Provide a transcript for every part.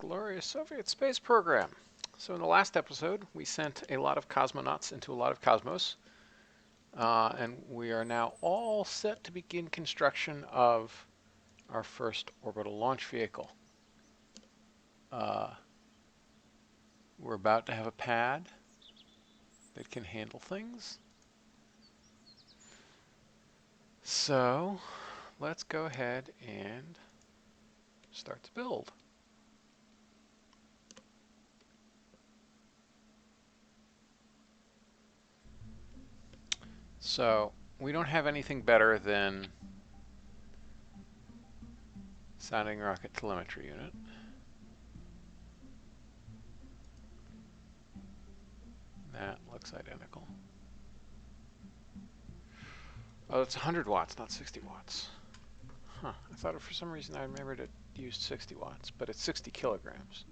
glorious Soviet space program. So in the last episode, we sent a lot of cosmonauts into a lot of cosmos, and we are now all set to begin construction of our first orbital launch vehicle. We're about to have a pad that can handle things. So let's go ahead and start to build. So we don't have anything better than sounding rocket telemetry unit. That looks identical. Oh, it's 100 watts, not 60 watts. Huh, I thought for some reason I remembered it used 60 watts, but it's 60 kilograms.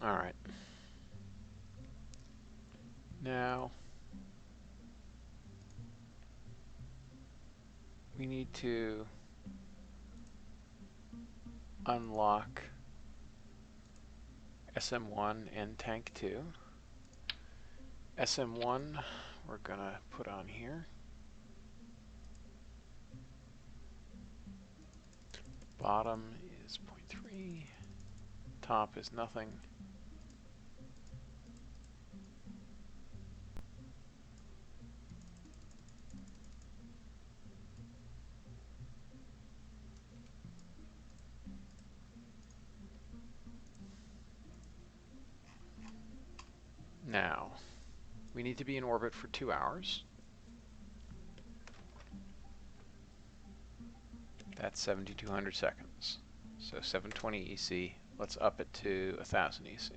All right. Now, we need to unlock SM1 and Tank 2. SM1 we're gonna put on here. Bottom is 0.3, top is nothing. Now, we need to be in orbit for 2 hours. That's 7,200 seconds. So 720 EC. Let's up it to 1,000 EC.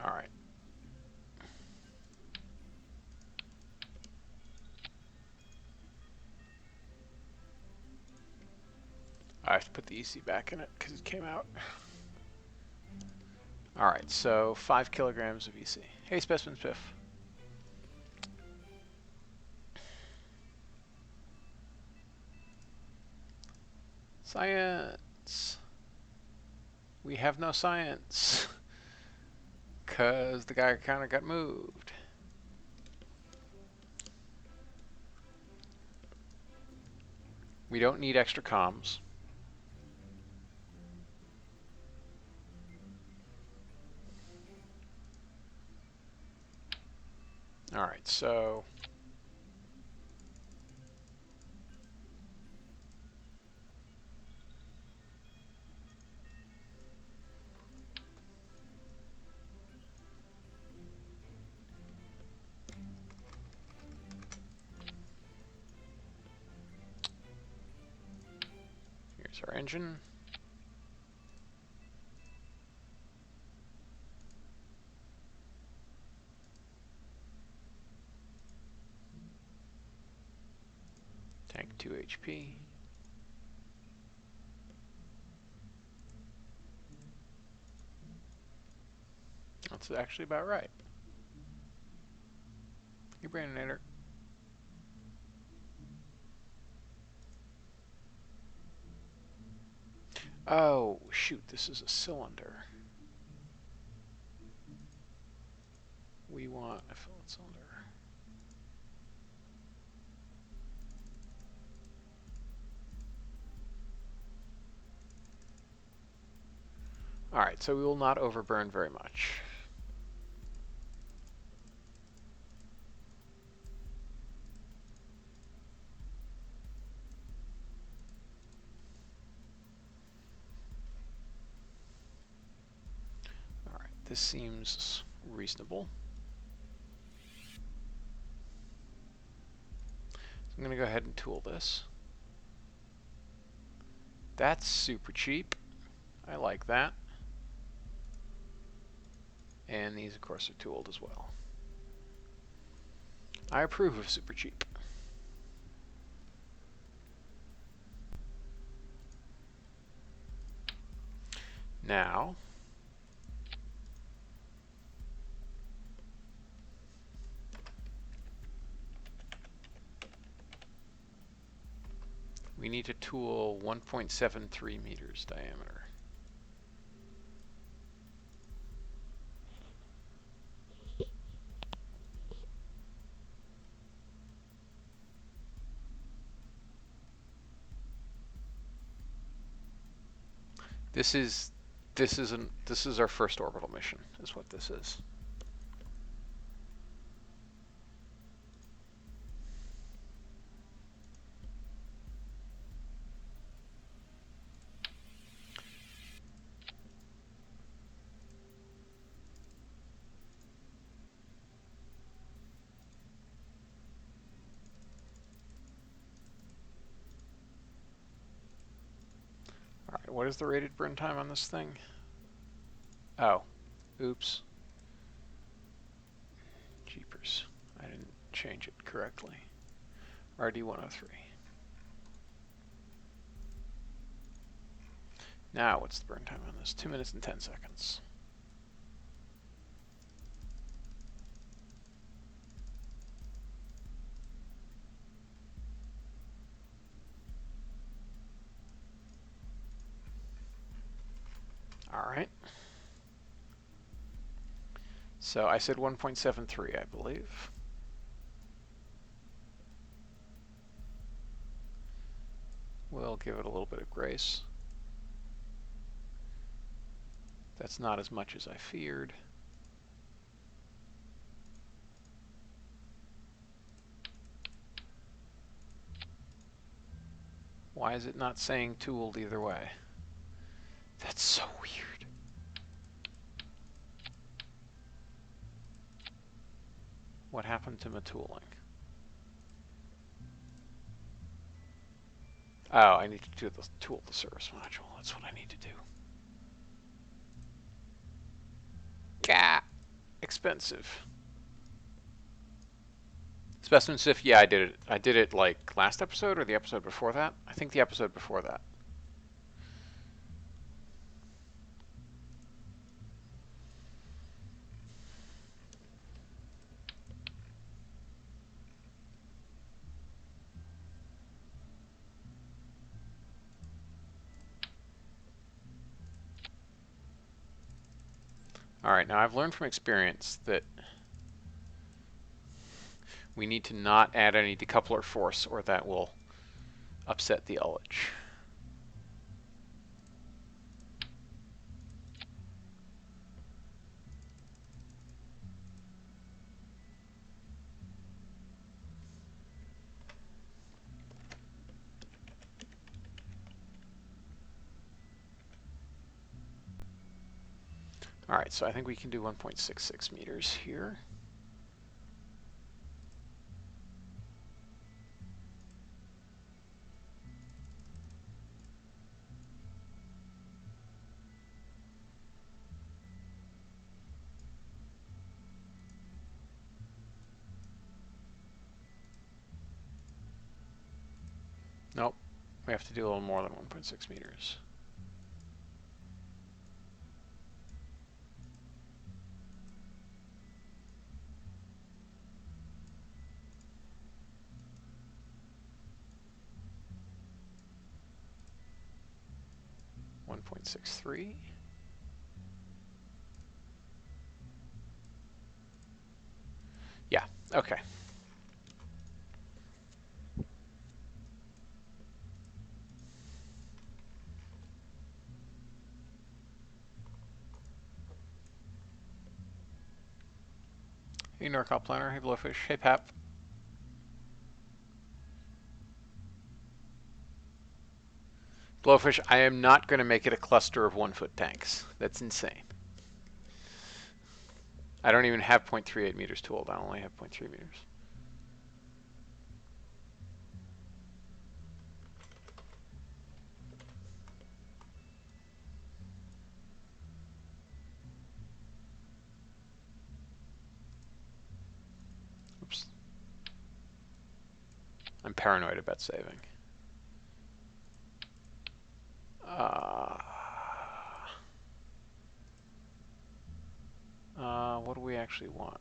All right. I have to put the EC back in it because it came out. All right, so 5 kilograms of EC. Hey, Specimen Spiff. Science. We have no science because the guy kind of got moved. We don't need extra comms. All right, so here's our engine. Tank 2 HP. That's actually about right. You Brandinator. Oh, shoot, this is a cylinder. We want a filled cylinder. All right, so we will not overburn very much. All right, this seems reasonable. So I'm going to go ahead and tool this. That's super cheap. I like that. And these, of course, are tooled as well. I approve of super cheap. Now, we need to tool 1.73 meters diameter. This is our first orbital mission, is what this is. All right, what is the rated burn time on this thing? Oh, oops. Jeepers, I didn't change it correctly. RD103. Now, what's the burn time on this? 2 minutes and 10 seconds. All right. So I said 1.73, I believe. We'll give it a little bit of grace. That's not as much as I feared. Why is it not saying tooled either way? That's so weird. What happened to my tooling? Oh, I need to do the tool the service module. That's what I need to do. Gah! Expensive. Specimen SIF, yeah, I did it. I did it like last episode or the episode before that? I think the episode before that. All right, now I've learned from experience that we need to not add any decoupler force or that will upset the ullage. All right, so I think we can do 1.66 meters here. Nope, we have to do a little more than 1.6 meters. .63. Yeah, okay. Hey NorCal Planner, hey Blowfish, hey Pap. Blowfish, I am not going to make it a cluster of 1-foot tanks. That's insane. I don't even have 0.38 meters tooled. I only have 0.3 meters. I'm paranoid about saving. What do we actually want?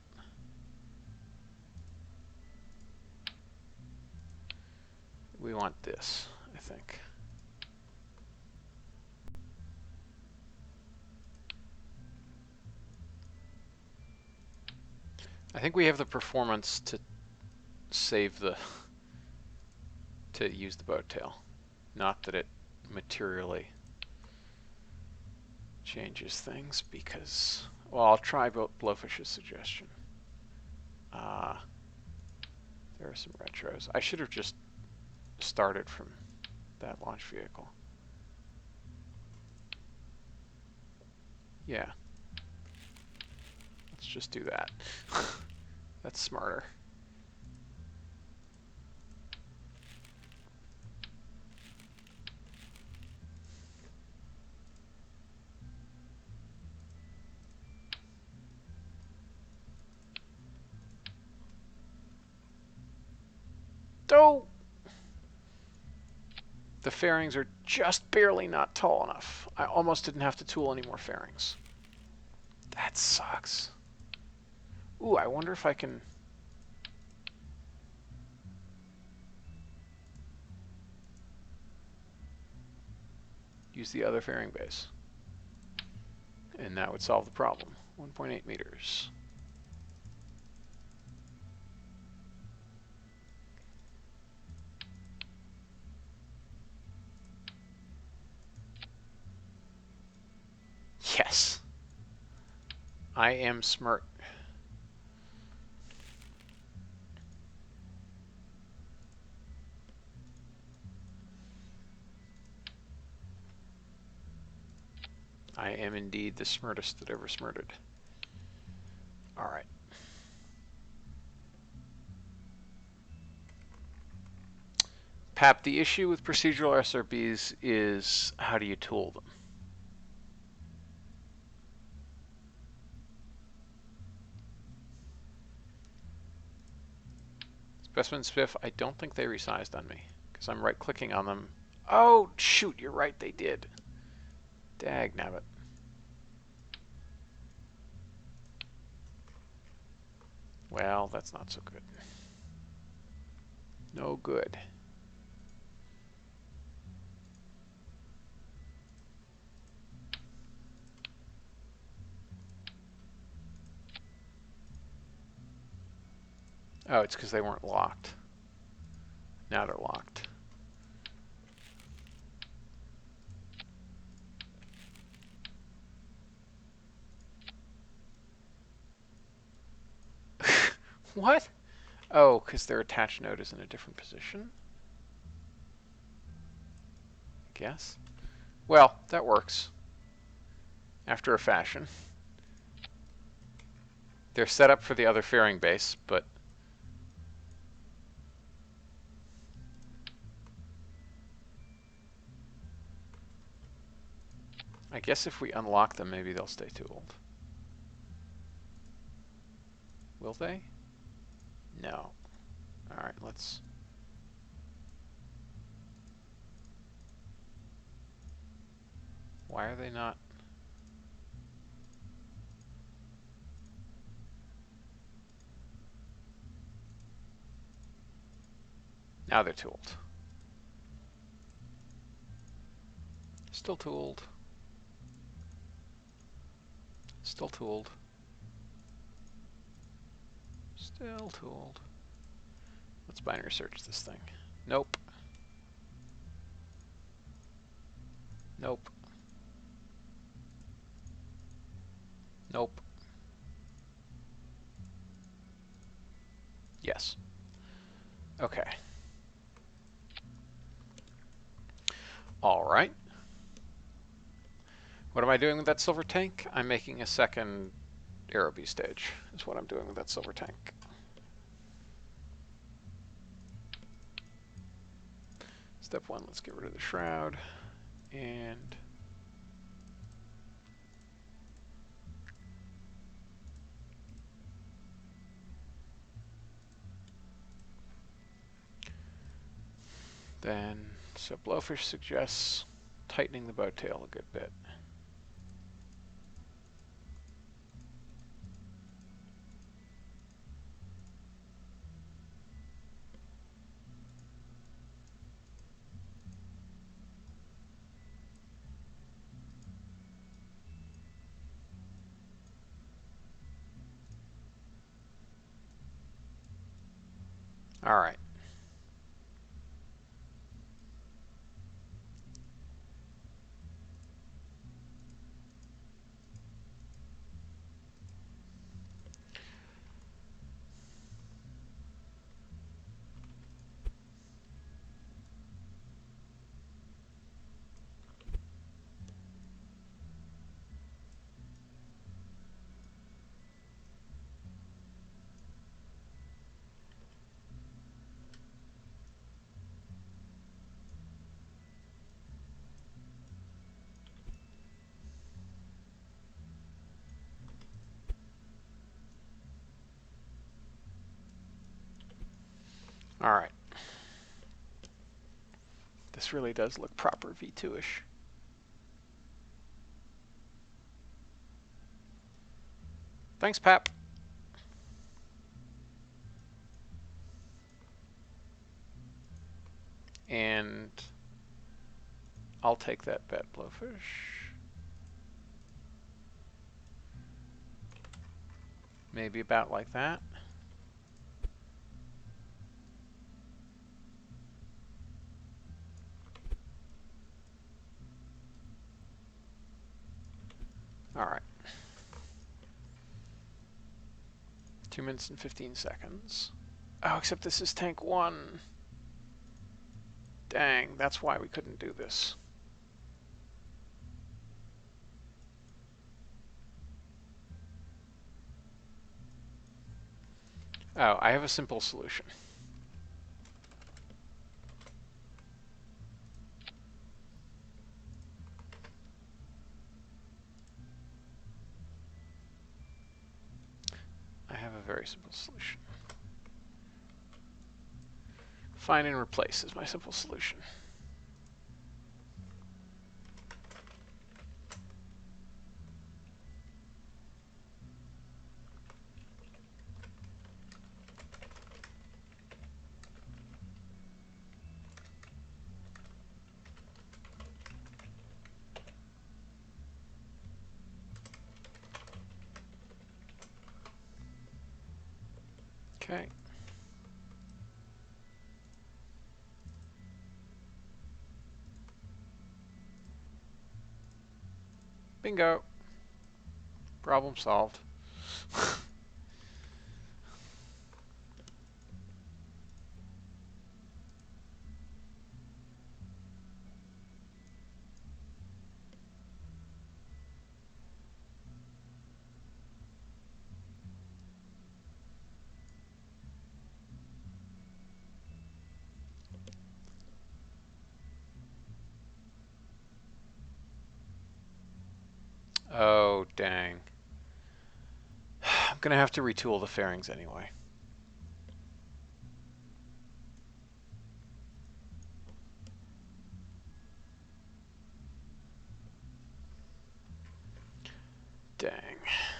We want this, I think. I think we have the performance to save to use the boat tail. Not that it materially changes things because, well, I'll try Blowfish's suggestion. There are some retros. I should have just started from that launch vehicle. Yeah. Let's just do that. That's smarter. Oh! The fairings are just barely not tall enough. I almost didn't have to tool any more fairings. That sucks. Ooh, I wonder if I can... use the other fairing base. And that would solve the problem. 1.8 meters. Yes. I am smart. I am indeed the smartest that ever smarted. All right. Pap, the issue with procedural SRBs is how do you tool them? Specimen Spiff, I don't think they resized on me because I'm right-clicking on them. Oh, shoot, you're right, they did. Dag nabbit. Well, that's not so good. No good. Oh, it's because they weren't locked. Now they're locked. What? Oh, because their attached node is in a different position? I guess. Well, that works. After a fashion. They're set up for the other fairing base, but... I guess if we unlock them, maybe they'll stay tooled. Will they? No. Alright, let's... Why are they not... Now they're tooled. Still tooled. Still tooled. Still tooled. Let's binary search this thing. Nope. Nope. Nope. Yes. Okay. All right. What am I doing with that silver tank? I'm making a second Aerobee stage, is what I'm doing with that silver tank. Step one, let's get rid of the shroud. And Then, so Blowfish suggests tightening the boat tail a good bit. All right. All right. This really does look proper V2-ish. Thanks, Pap. And I'll take that bet, Blowfish. Maybe about like that. All right. 2 minutes and 15 seconds. Oh, except this is tank 1. Dang, that's why we couldn't do this. Oh, I have a simple solution. I have a very simple solution. Find and replace is my simple solution. Okay. Bingo. Problem solved. Oh, dang. I'm going to have to retool the fairings anyway. Dang.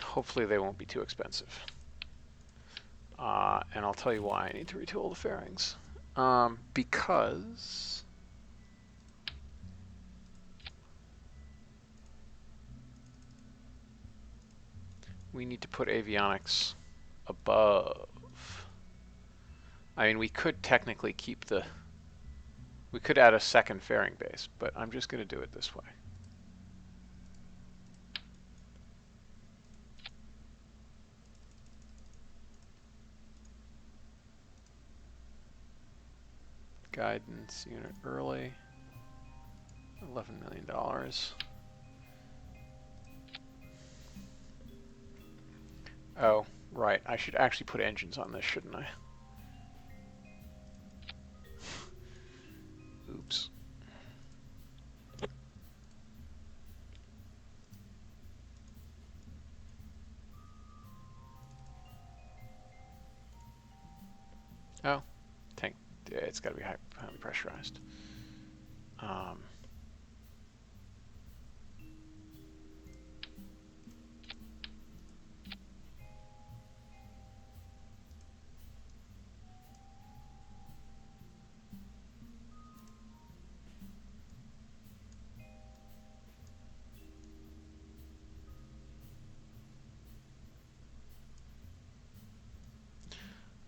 Hopefully they won't be too expensive. And I'll tell you why I need to retool the fairings. Because we need to put avionics above. I mean, we could technically keep the... We could add a second fairing base, but I'm just going to do it this way. Guidance unit early. $11 million. Oh, right. I should actually put engines on this, shouldn't I? Oops. Oh, tank. It's got to be highly pressurized.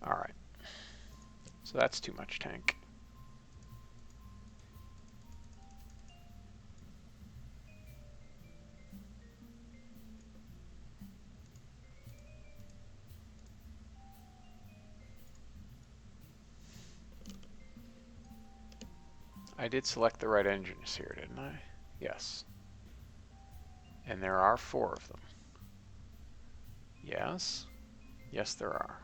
All right. So that's too much tank. I did select the right engines here, didn't I? Yes. And there are 4 of them. Yes. Yes, there are.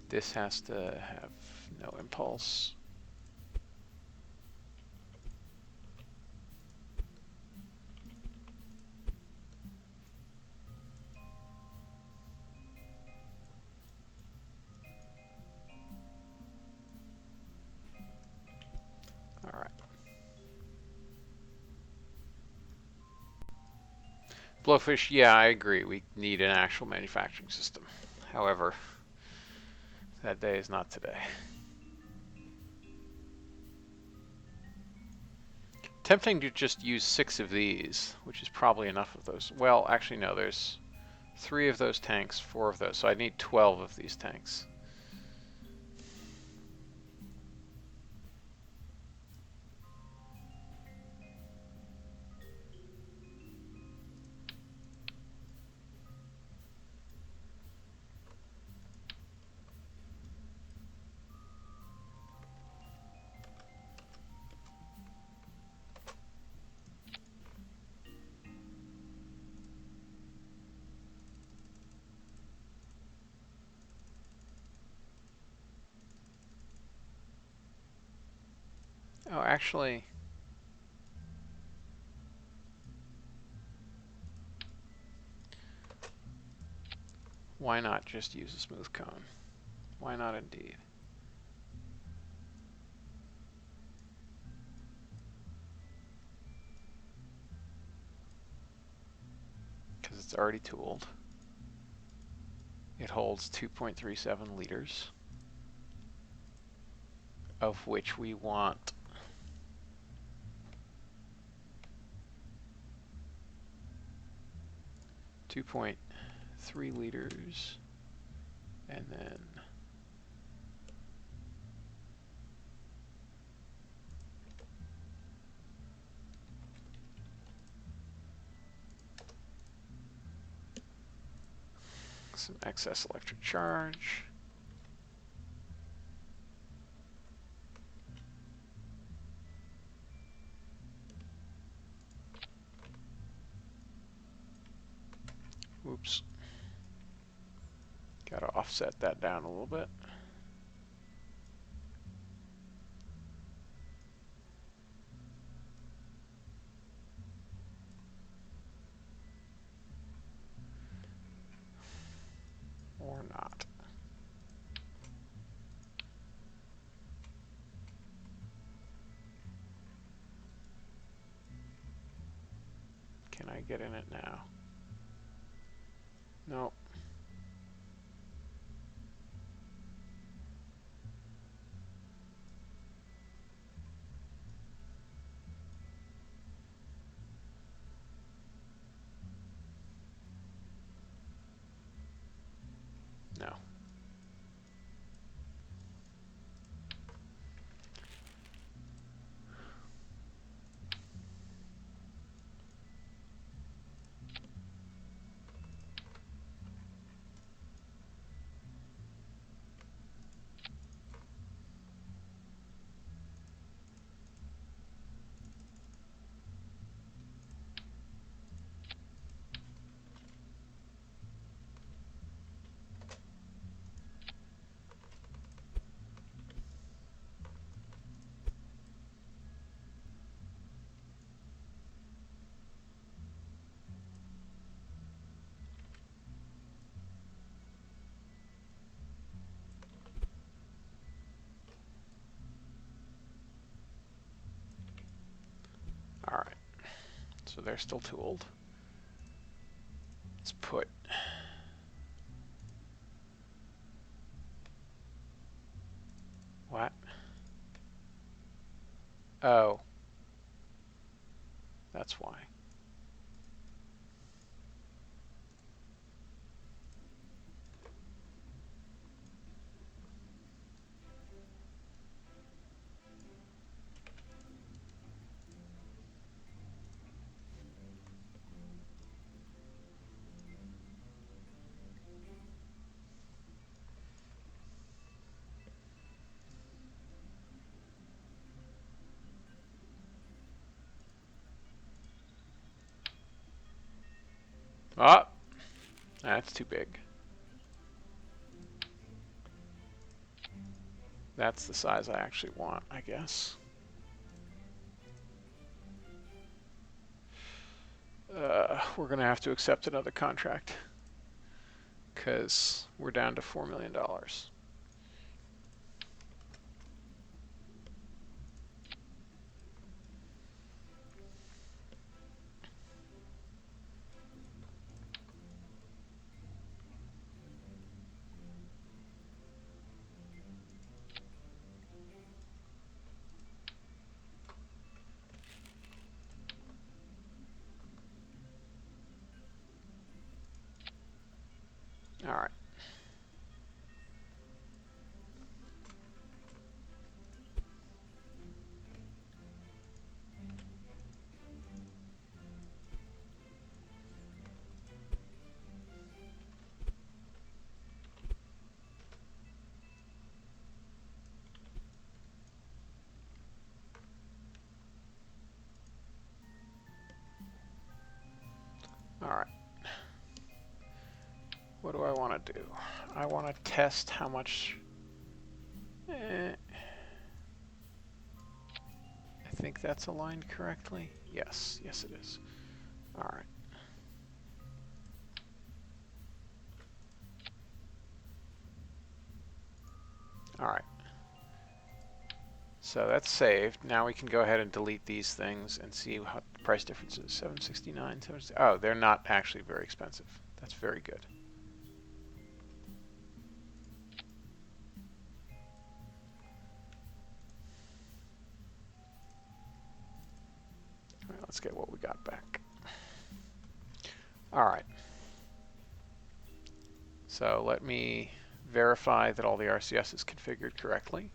This has to have no impulse. All right. Blowfish, yeah, I agree. We need an actual manufacturing system. However, that day is not today. Tempting to just use 6 of these, which is probably enough of those. Well, actually, no, there's 3 of those tanks, 4 of those, so I need 12 of these tanks. Oh, actually, why not just use a smooth cone? Why not indeed? Because it's already tooled. It holds 2.37 liters, of which we want 2.3 liters, and then some excess electric charge. Oops. Got to offset that down a little bit. Or not. Can I get in it now? No. No. So they're still too old. Let's put what? Oh, that's why. Oh, that's too big. That's the size I actually want, I guess. We're going to have to accept another contract because we're down to $4 million. All right. All right. What do I want to do? I want to test how much. I think that's aligned correctly. Yes, yes it is. All right. All right. So that's saved. Now we can go ahead and delete these things and see how the price difference is. 769, 760. Oh, they're not actually very expensive. That's very good. All right, let's get what we got back. All right. So let me verify that all the RCS is configured correctly.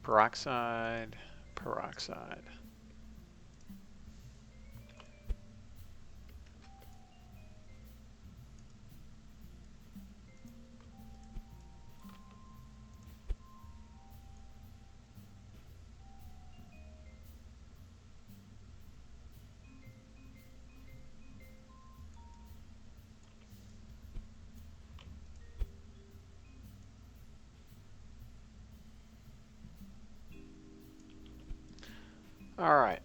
Peroxide, peroxide. All right.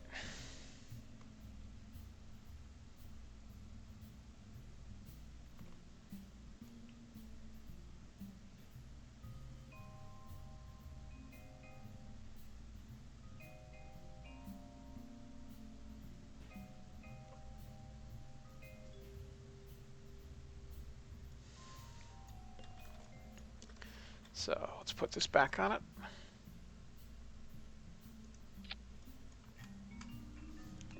So let's put this back on it.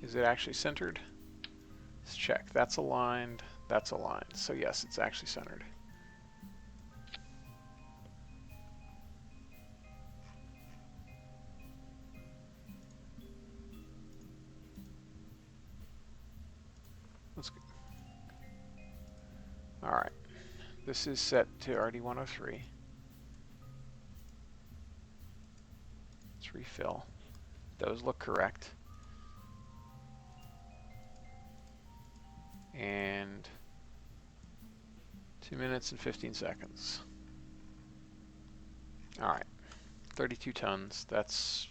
Is it actually centered? Let's check. That's aligned. That's aligned. So yes, it's actually centered. Let's go. All right. This is set to RD103. Let's refill. Those look correct. And 2 minutes and 15 seconds. All right. 32 tons. That's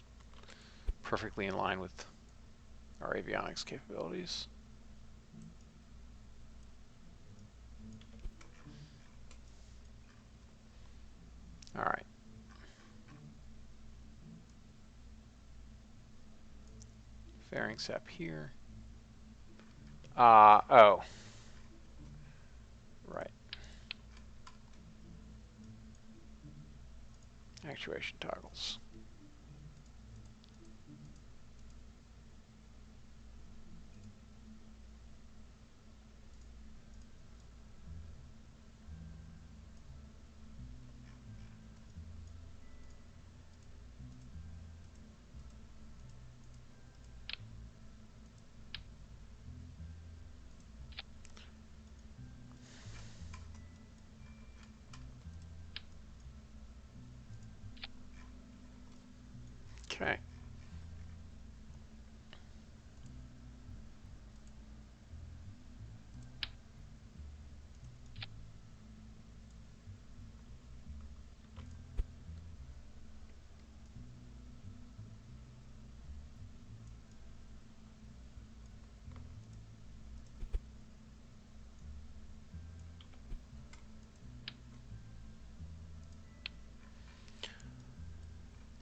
perfectly in line with our avionics capabilities. All right. Fairing sap here. Oh. Right. Actuation toggles. Okay.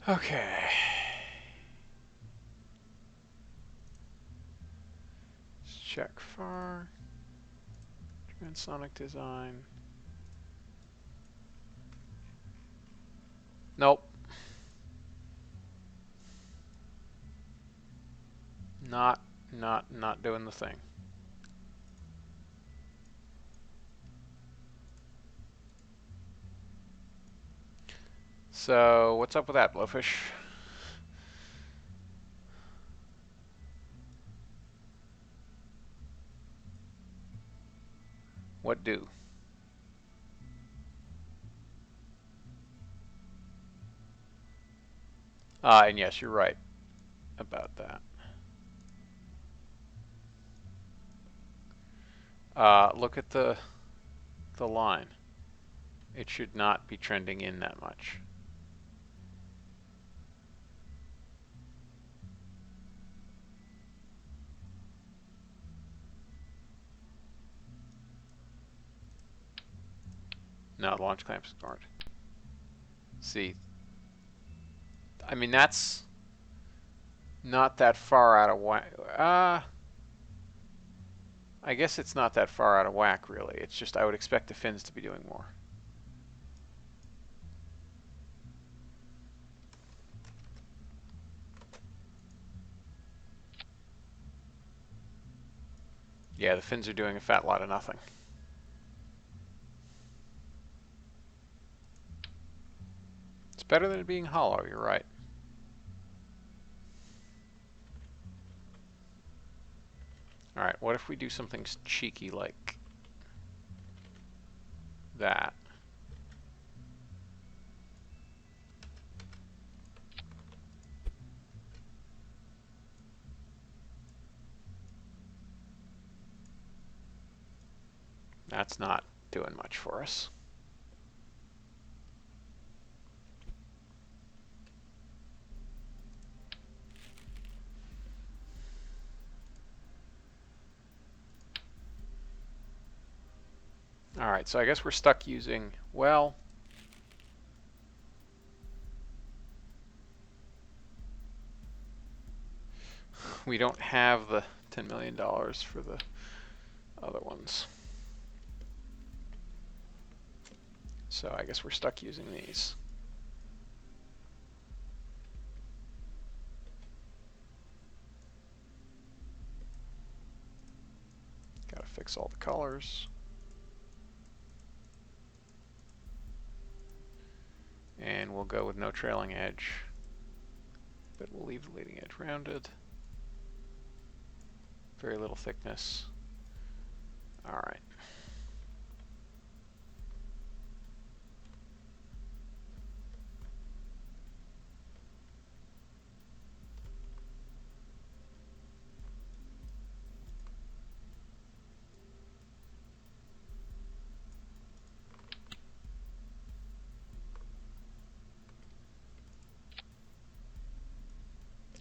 Okay. Let's check far. Transonic design. Nope. Not doing the thing. So what's up with that, Blowfish? What do? And yes, you're right about that. Look at the line. It should not be trending in that much. No, the launch clamps aren't. See, I mean, that's not that far out of whack. I guess it's not that far out of whack, really. It's just I would expect the fins to be doing more. Yeah, the fins are doing a fat lot of nothing. It's better than it being hollow, you're right. Alright, what if we do something cheeky like that? That's not doing much for us. Alright, so I guess we're stuck using, well, we don't have the $10 million for the other ones. So I guess we're stuck using these. Gotta fix all the colors. And we'll go with no trailing edge, but we'll leave the leading edge rounded. Very little thickness. All right.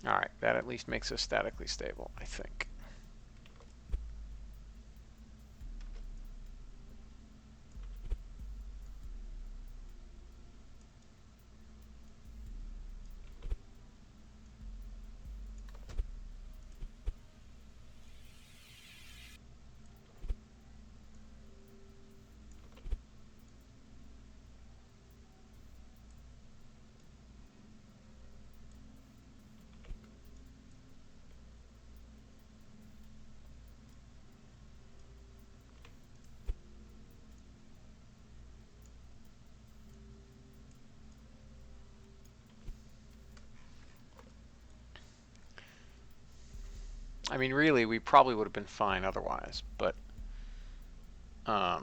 All right, that at least makes us statically stable, I think. I mean, really, we probably would have been fine otherwise, but I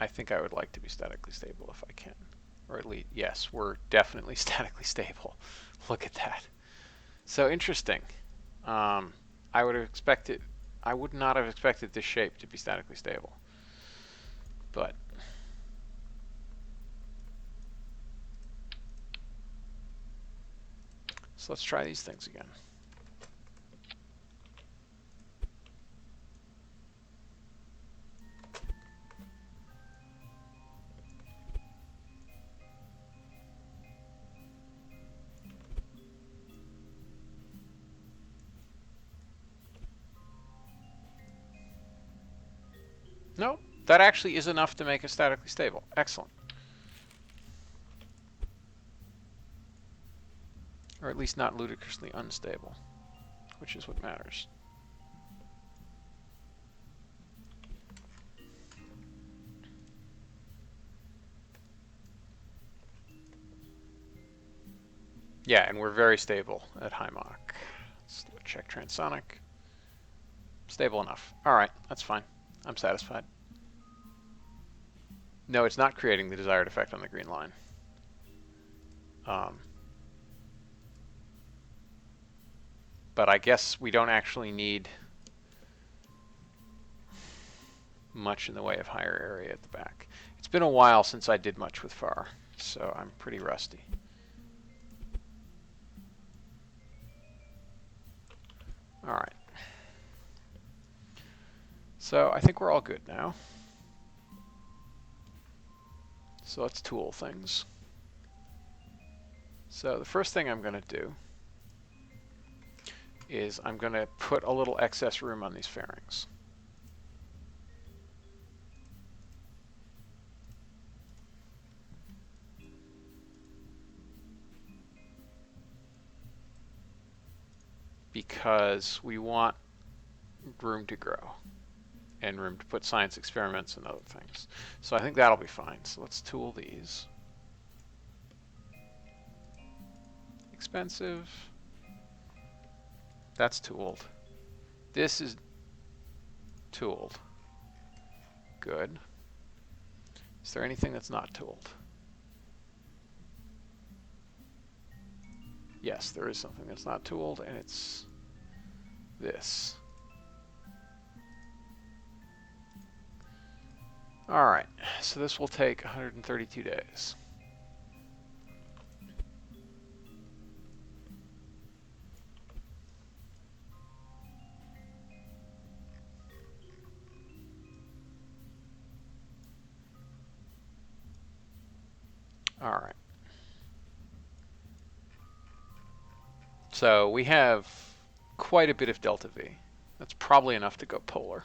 think I would like to be statically stable if I can. Or at least, yes, we're definitely statically stable. Look at that. So interesting. I would have expected, I would not have expected this shape to be statically stable. But so let's try these things again. No, that actually is enough to make it statically stable. Excellent. Or at least not ludicrously unstable, which is what matters. Yeah, and we're very stable at high Mach. Let's check transonic. Stable enough. All right, that's fine. I'm satisfied. No, it's not creating the desired effect on the green line. But I guess we don't actually need much in the way of higher area at the back. It's been a while since I did much with FAR, so I'm pretty rusty. All right. So I think we're all good now. So let's tool things. So the first thing I'm going to do is I'm going to put a little excess room on these fairings. Because we want room to grow and room to put science experiments and other things. So I think that'll be fine. So let's tool these. Expensive. That's tooled. This is tooled. Good. Is there anything that's not tooled? Yes, there is something that's not tooled, and it's this. All right, so this will take 132 days. All right. So we have quite a bit of delta V. That's probably enough to go polar.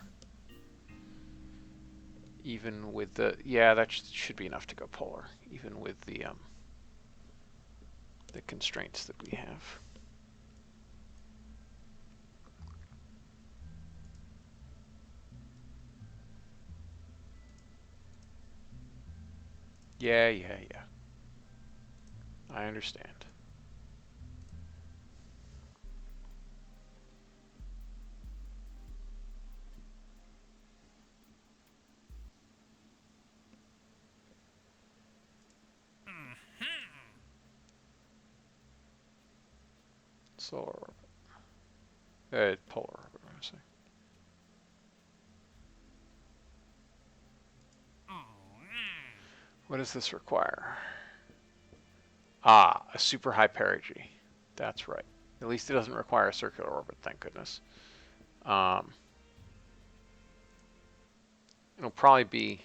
Even with the, yeah, that should be enough to go polar, even with the constraints that we have. Yeah. I understand. Solar orbit. Polar orbit, I say. What does this require? Ah, a super high perigee. That's right. At least it doesn't require a circular orbit, thank goodness. It'll probably be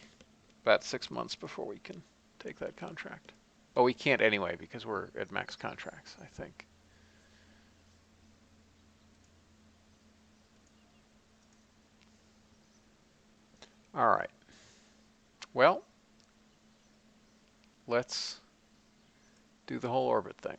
about 6 months before we can take that contract. But we can't anyway because we're at max contracts, I think. All right. Well, let's do the whole orbit thing.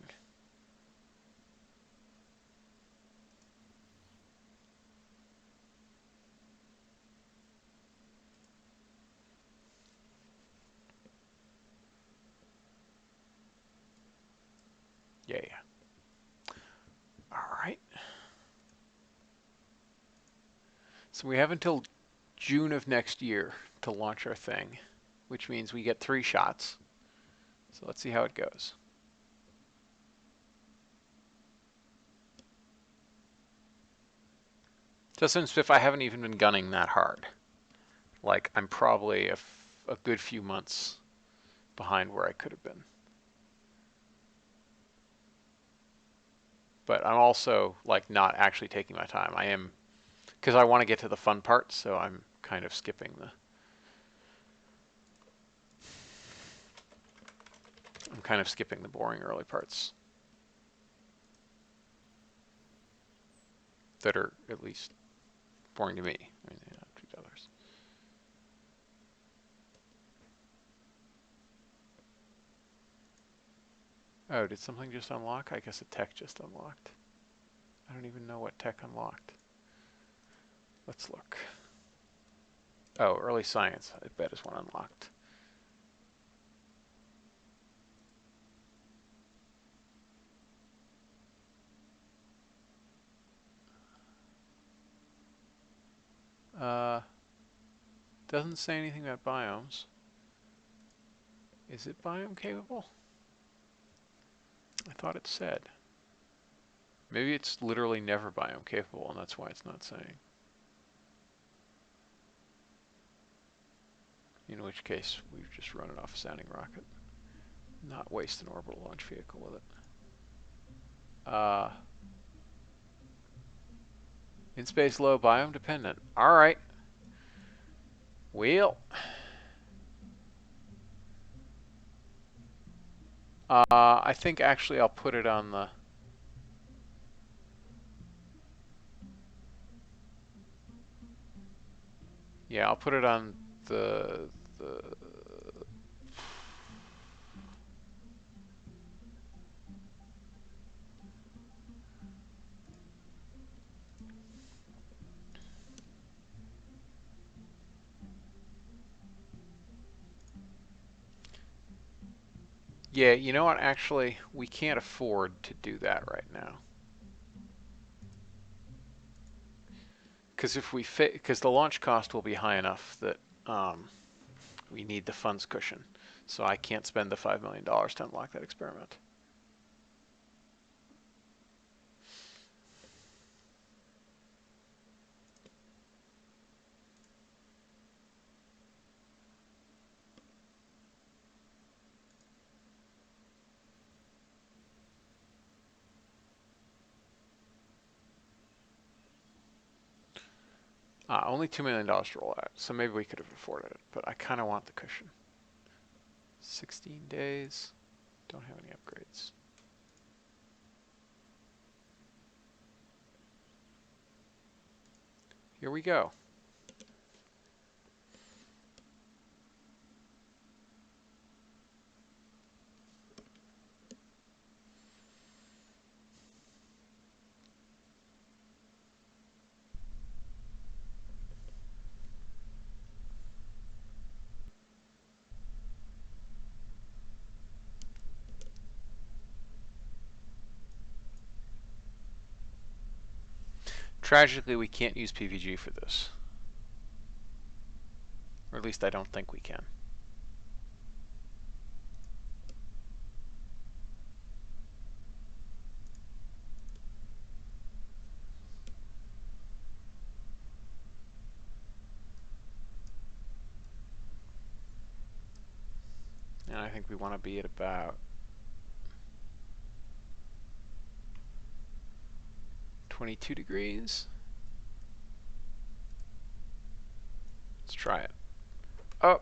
Yeah, yeah. All right. So we have until June of next year to launch our thing, which means we get 3 shots. So let's see how it goes. Just since if I haven't even been gunning that hard, like I'm probably a good few months behind where I could have been. But I'm also like not actually taking my time. I am, because I want to get to the fun part, so I'm kind of skipping the. I'm kind of skipping the boring early parts that are at least boring to me. I mean, yeah, to others. Oh, did something just unlock? I guess a tech just unlocked. I don't even know what tech unlocked. Let's look. Oh, early science, I bet is one unlocked. Doesn't say anything about biomes. Is it biome capable? I thought it said. Maybe it's literally never biome capable, and that's why it's not saying. In which case, we've just run it off a sounding rocket. Not waste an orbital launch vehicle with it. In space low, biome dependent. All right. Well. I think actually I'll put it on the. Yeah, I'll put it on the. Yeah, you know what? Actually, we can't afford to do that right now. Because if we because the launch cost will be high enough that we need the funds cushion. So I can't spend the $5 million to unlock that experiment. Only $2 million to roll out, so maybe we could have afforded it, but I kind of want the cushion. 16 days, don't have any upgrades. Here we go. Tragically, we can't use PVG for this. Or at least I don't think we can. And I think we want to be at about 22 degrees. Let's try it. Oh!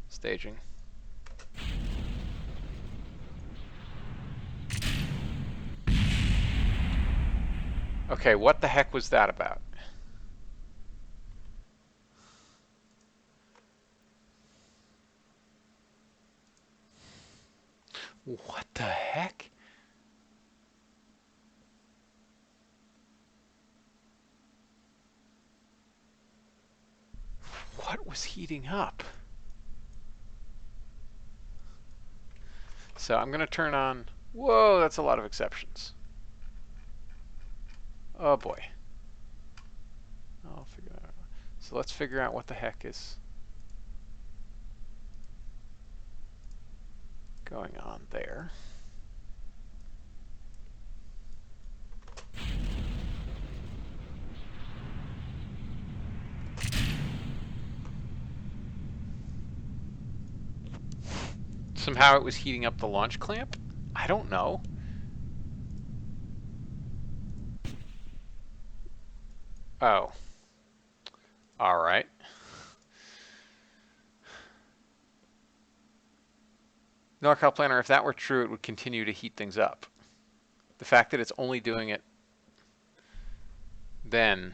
Staging. Okay, what the heck was that about? What the heck? What was heating up? So I'm going to turn on Whoa, that's a lot of exceptions. Oh boy. I'll figure that out. So let's figure out what the heck is going on there. Somehow it was heating up the launch clamp? I don't know. Oh. Alright. NorCal Planner, if that were true, it would continue to heat things up. The fact that it's only doing it then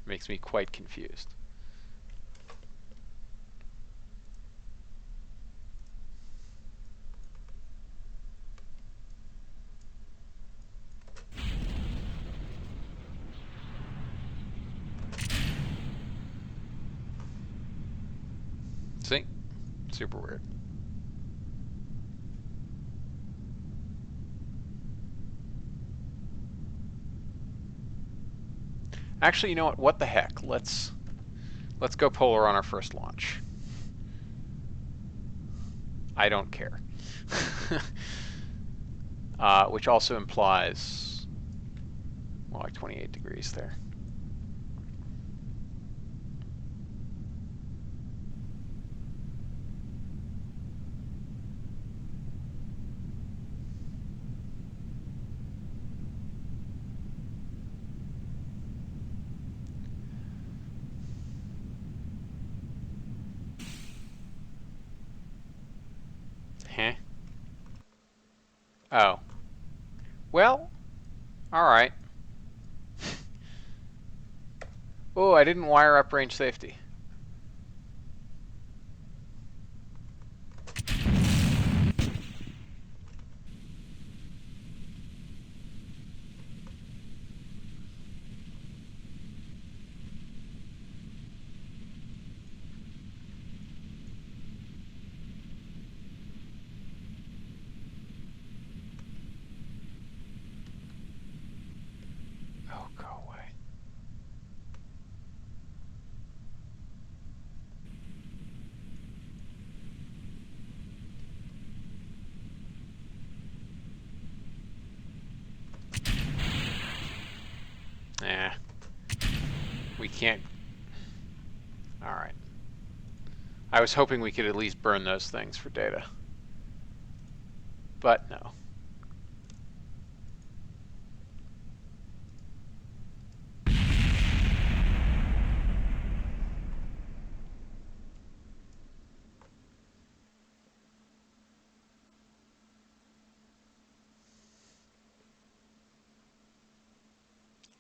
makes me quite confused. See? Super weird. Actually, you know what? What the heck? Let's go polar on our first launch. I don't care. Which also implies, well, like 28 degrees there. Huh? Oh. Well, alright. Oh, I didn't wire up range safety. Oh, go away. Nah. We can't. Alright. I was hoping we could at least burn those things for data. But no.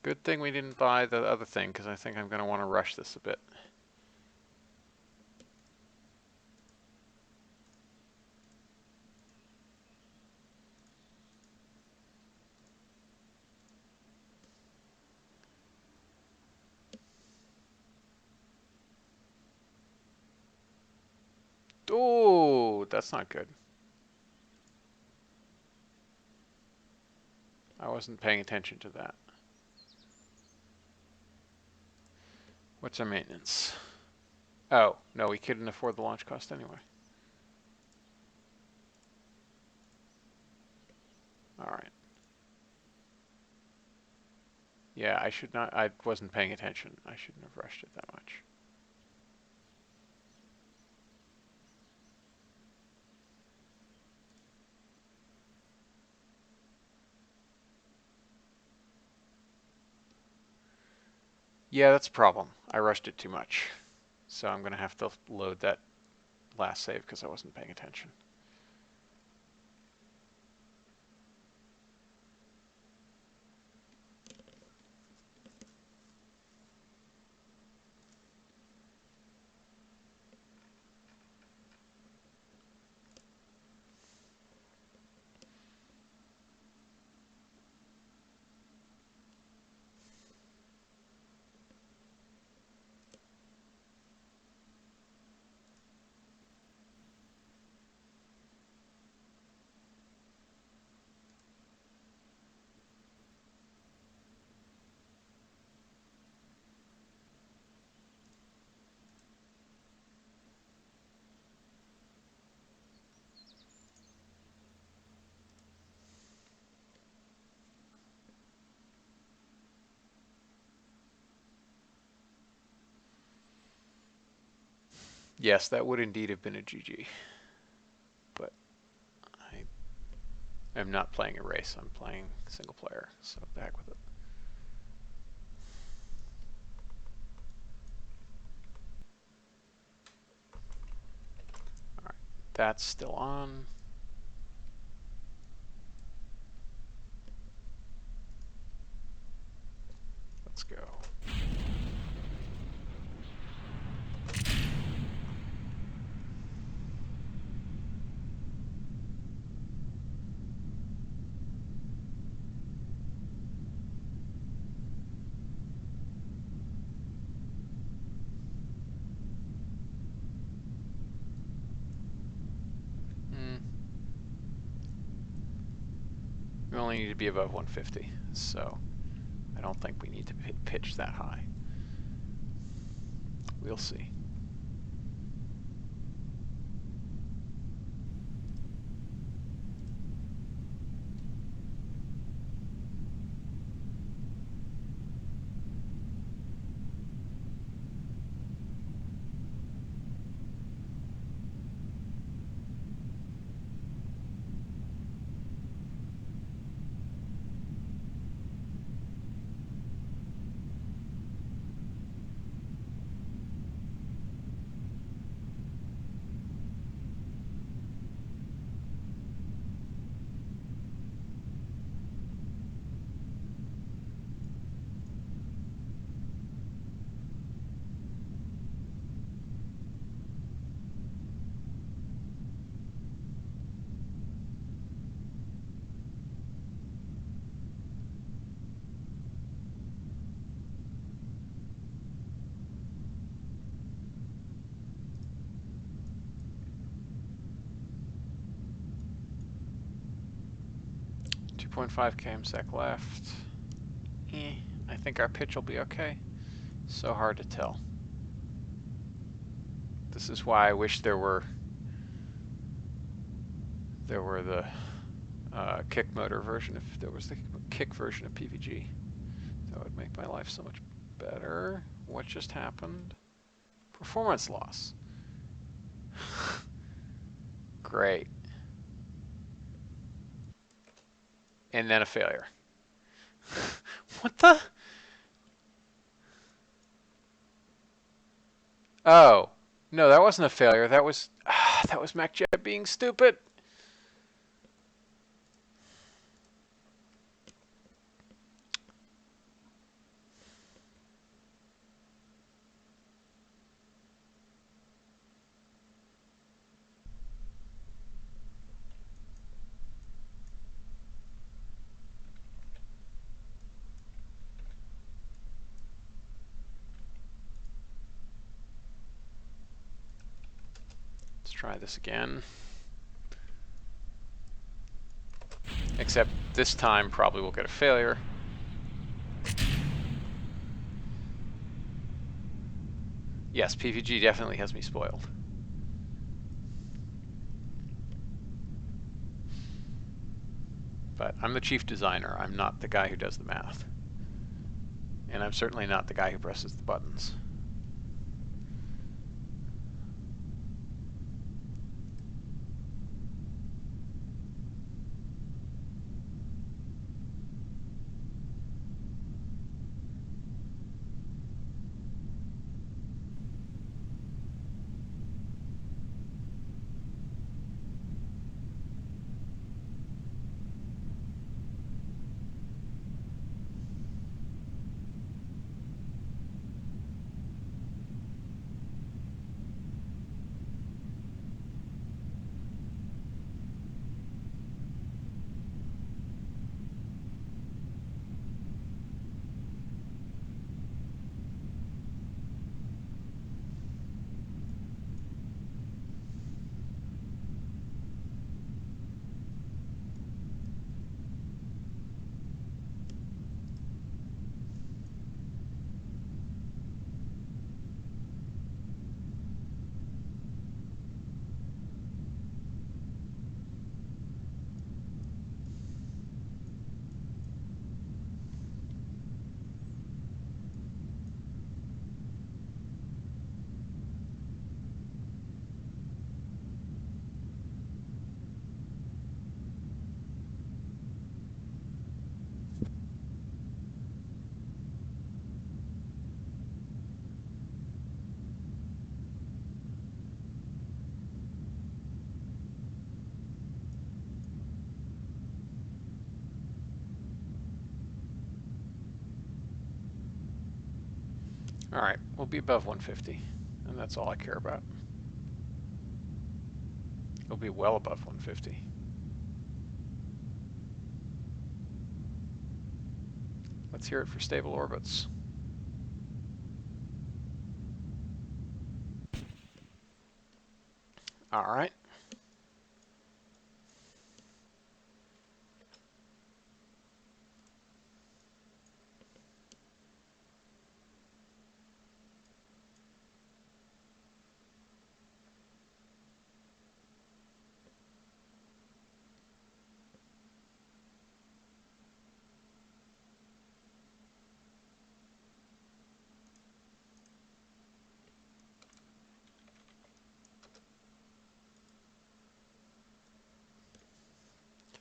Good thing we didn't buy the other thing, because I think I'm going to want to rush this a bit. Oh, that's not good. I wasn't paying attention to that. What's our maintenance? Oh, no, we couldn't afford the launch cost anyway. Alright. Yeah, I should not, I wasn't paying attention. I shouldn't have rushed it that much. Yeah, that's a problem. I rushed it too much. So I'm going to have to load that last save because I wasn't paying attention. Yes, that would indeed have been a GG. But I am not playing a race. I'm playing single player, so back with it. All right, that's still on. Let's go. We only need to be above 150, so I don't think we need to pitch that high. We'll see. .5 km/sec left. I think our pitch will be okay. So hard to tell. This is why I wish there were the kick motor version. If there was the kick version of PVG, that would make my life so much better. What just happened? Performance loss. Great. And then a failure. What the? Oh, no, that wasn't a failure. That was MacJet being stupid. Let's try this again. Except this time probably we'll get a failure. Yes, PVG definitely has me spoiled. But I'm the chief designer. I'm not the guy who does the math. And I'm certainly not the guy who presses the buttons. All right, we'll be above 150, and that's all I care about. It'll be well above 150. Let's hear it for stable orbits. All right.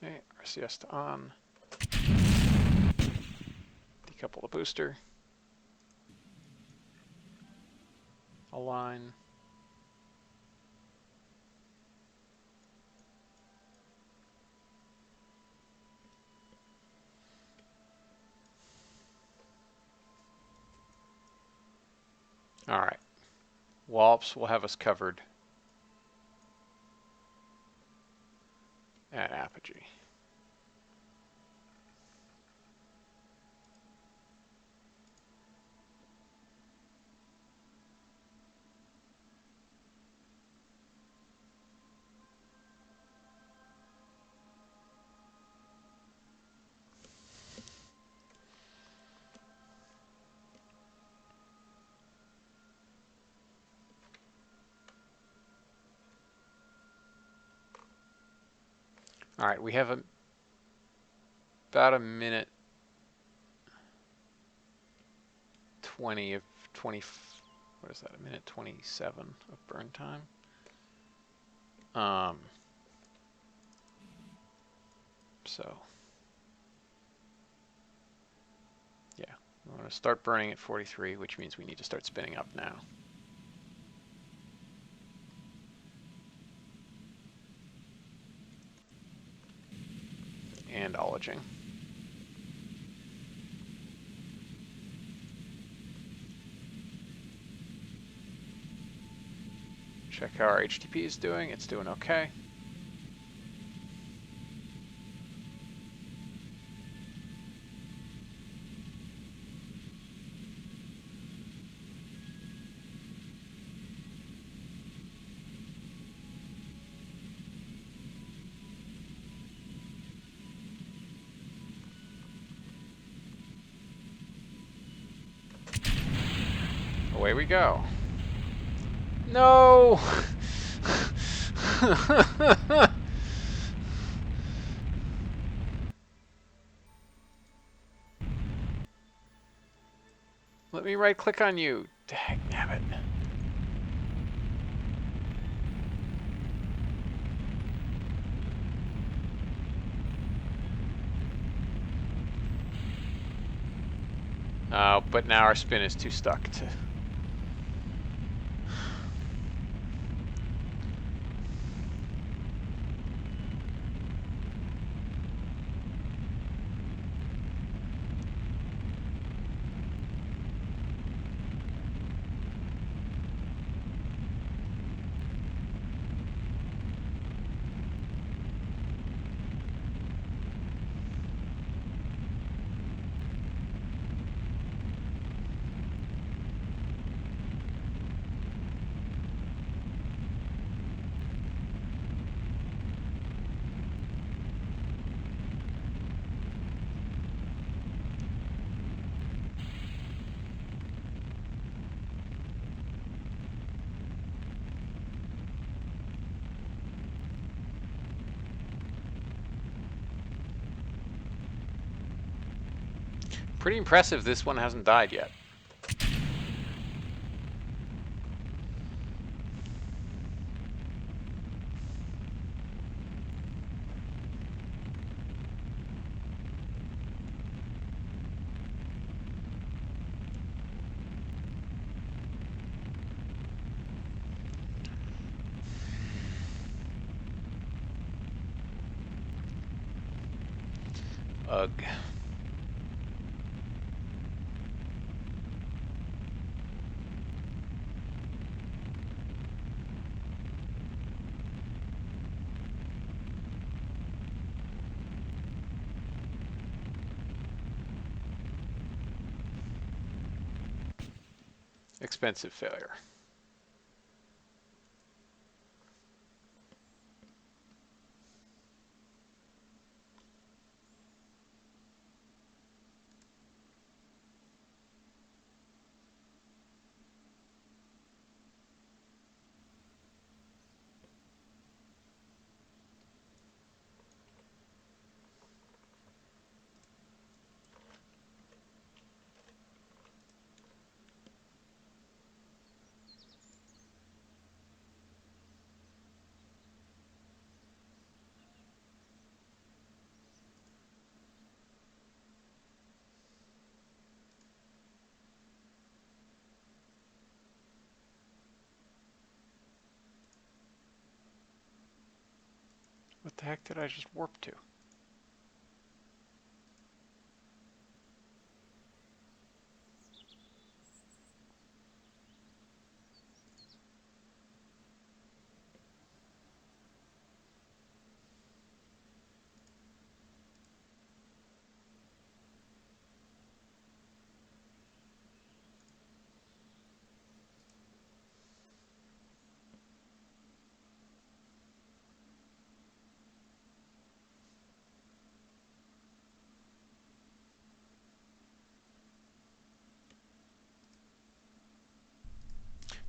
Okay, RCS to on. Decouple the booster. Align. All right. Wallops will have us covered at apogee. All right, we have about a minute 20 of 20. What is that? A minute 27 of burn time. So yeah, we want to start burning at 43, which means we need to start spinning up now. And ologing. Check how our HTP is doing. It's doing okay. Away we go. No! Let me right click on you. Dagnabbit. But now our spin is too stuck to... Pretty impressive this one hasn't died yet. Ugh. expensive failure. What the heck did I just warp to?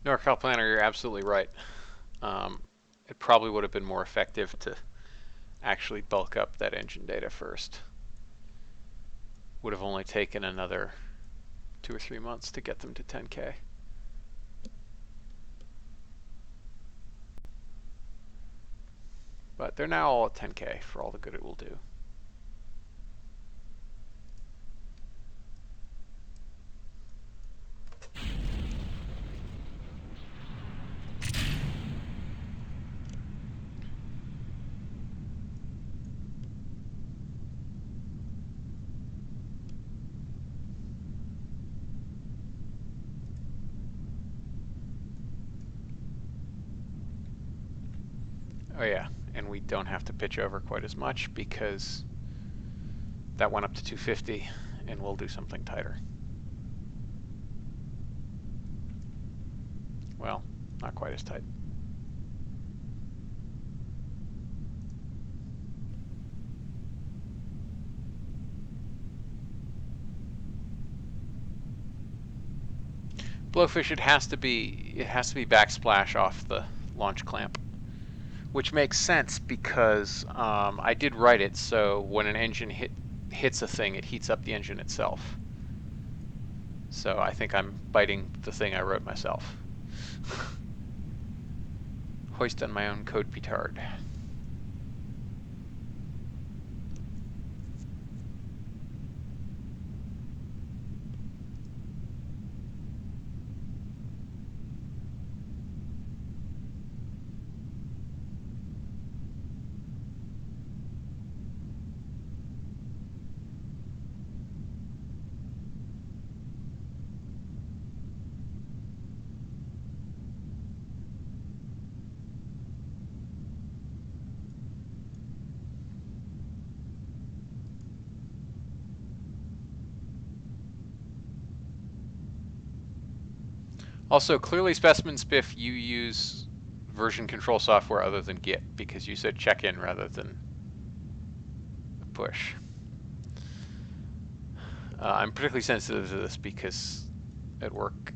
NorCal Planner, you're absolutely right. It probably would have been more effective to actually bulk up that engine data first. Would have only taken another 2 or 3 months to get them to 10K. But they're now all at 10K for all the good it will do. Oh yeah, and we don't have to pitch over quite as much because that went up to 250 and we'll do something tighter. Well, not quite as tight. Blowfish, it has to be backsplash off the launch clamp, which makes sense because I did write it so when an engine hits a thing, it heats up the engine itself. So I think I'm biting the thing I wrote myself. Hoist on my own code petard. Also, clearly specimen spiff, you use version control software other than Git because you said check-in rather than push. I'm particularly sensitive to this because at work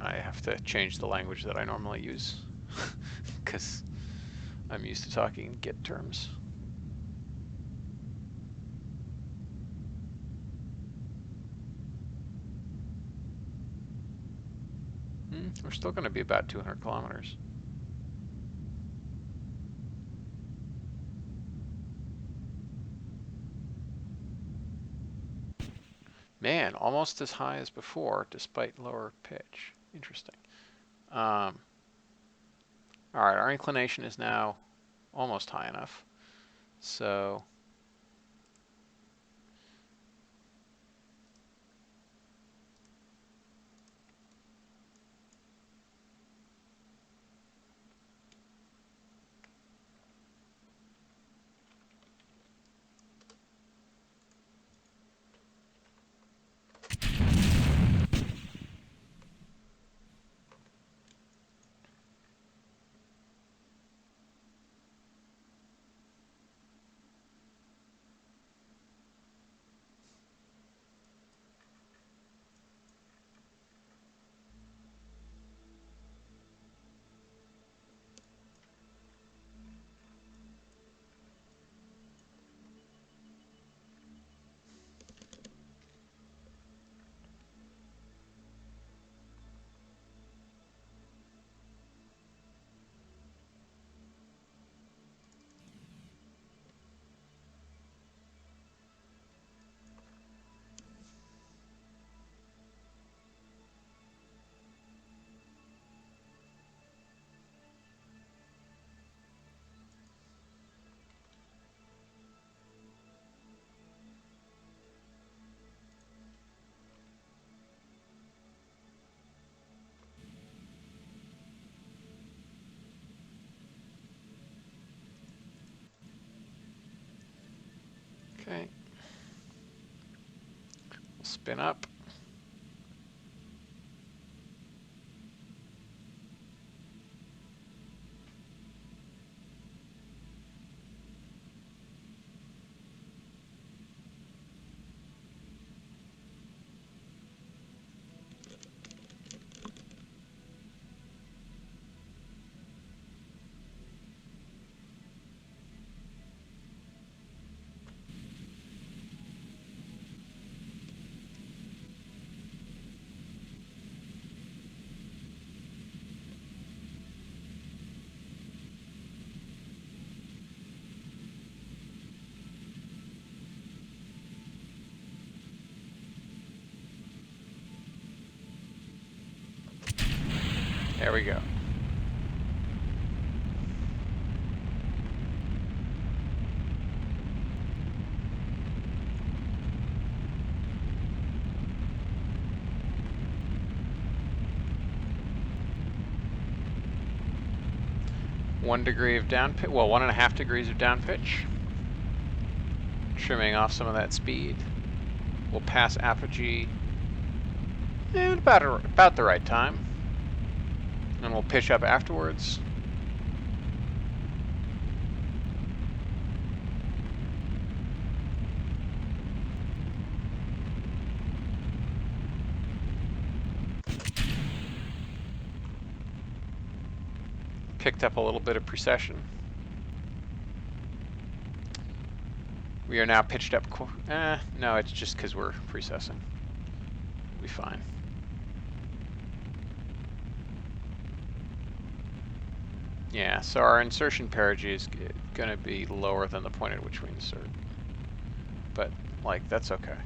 I have to change the language that I normally use because I'm used to talking in Git terms. We're still going to be about 200 kilometers. Man, almost as high as before, despite lower pitch. Interesting. All right, our inclination is now almost high enough. So Okay. Spin up. There we go. One degree of down pitch, well, 1.5 degrees of down pitch. Trimming off some of that speed. We'll pass apogee at about the right time. And we'll pitch up afterwards. Picked up a little bit of precession. We are now pitched up. No, it's just because we're precessing. We'll be fine. Yeah, so our insertion perigee is going to be lower than the point at which we insert. But, like, that's okay.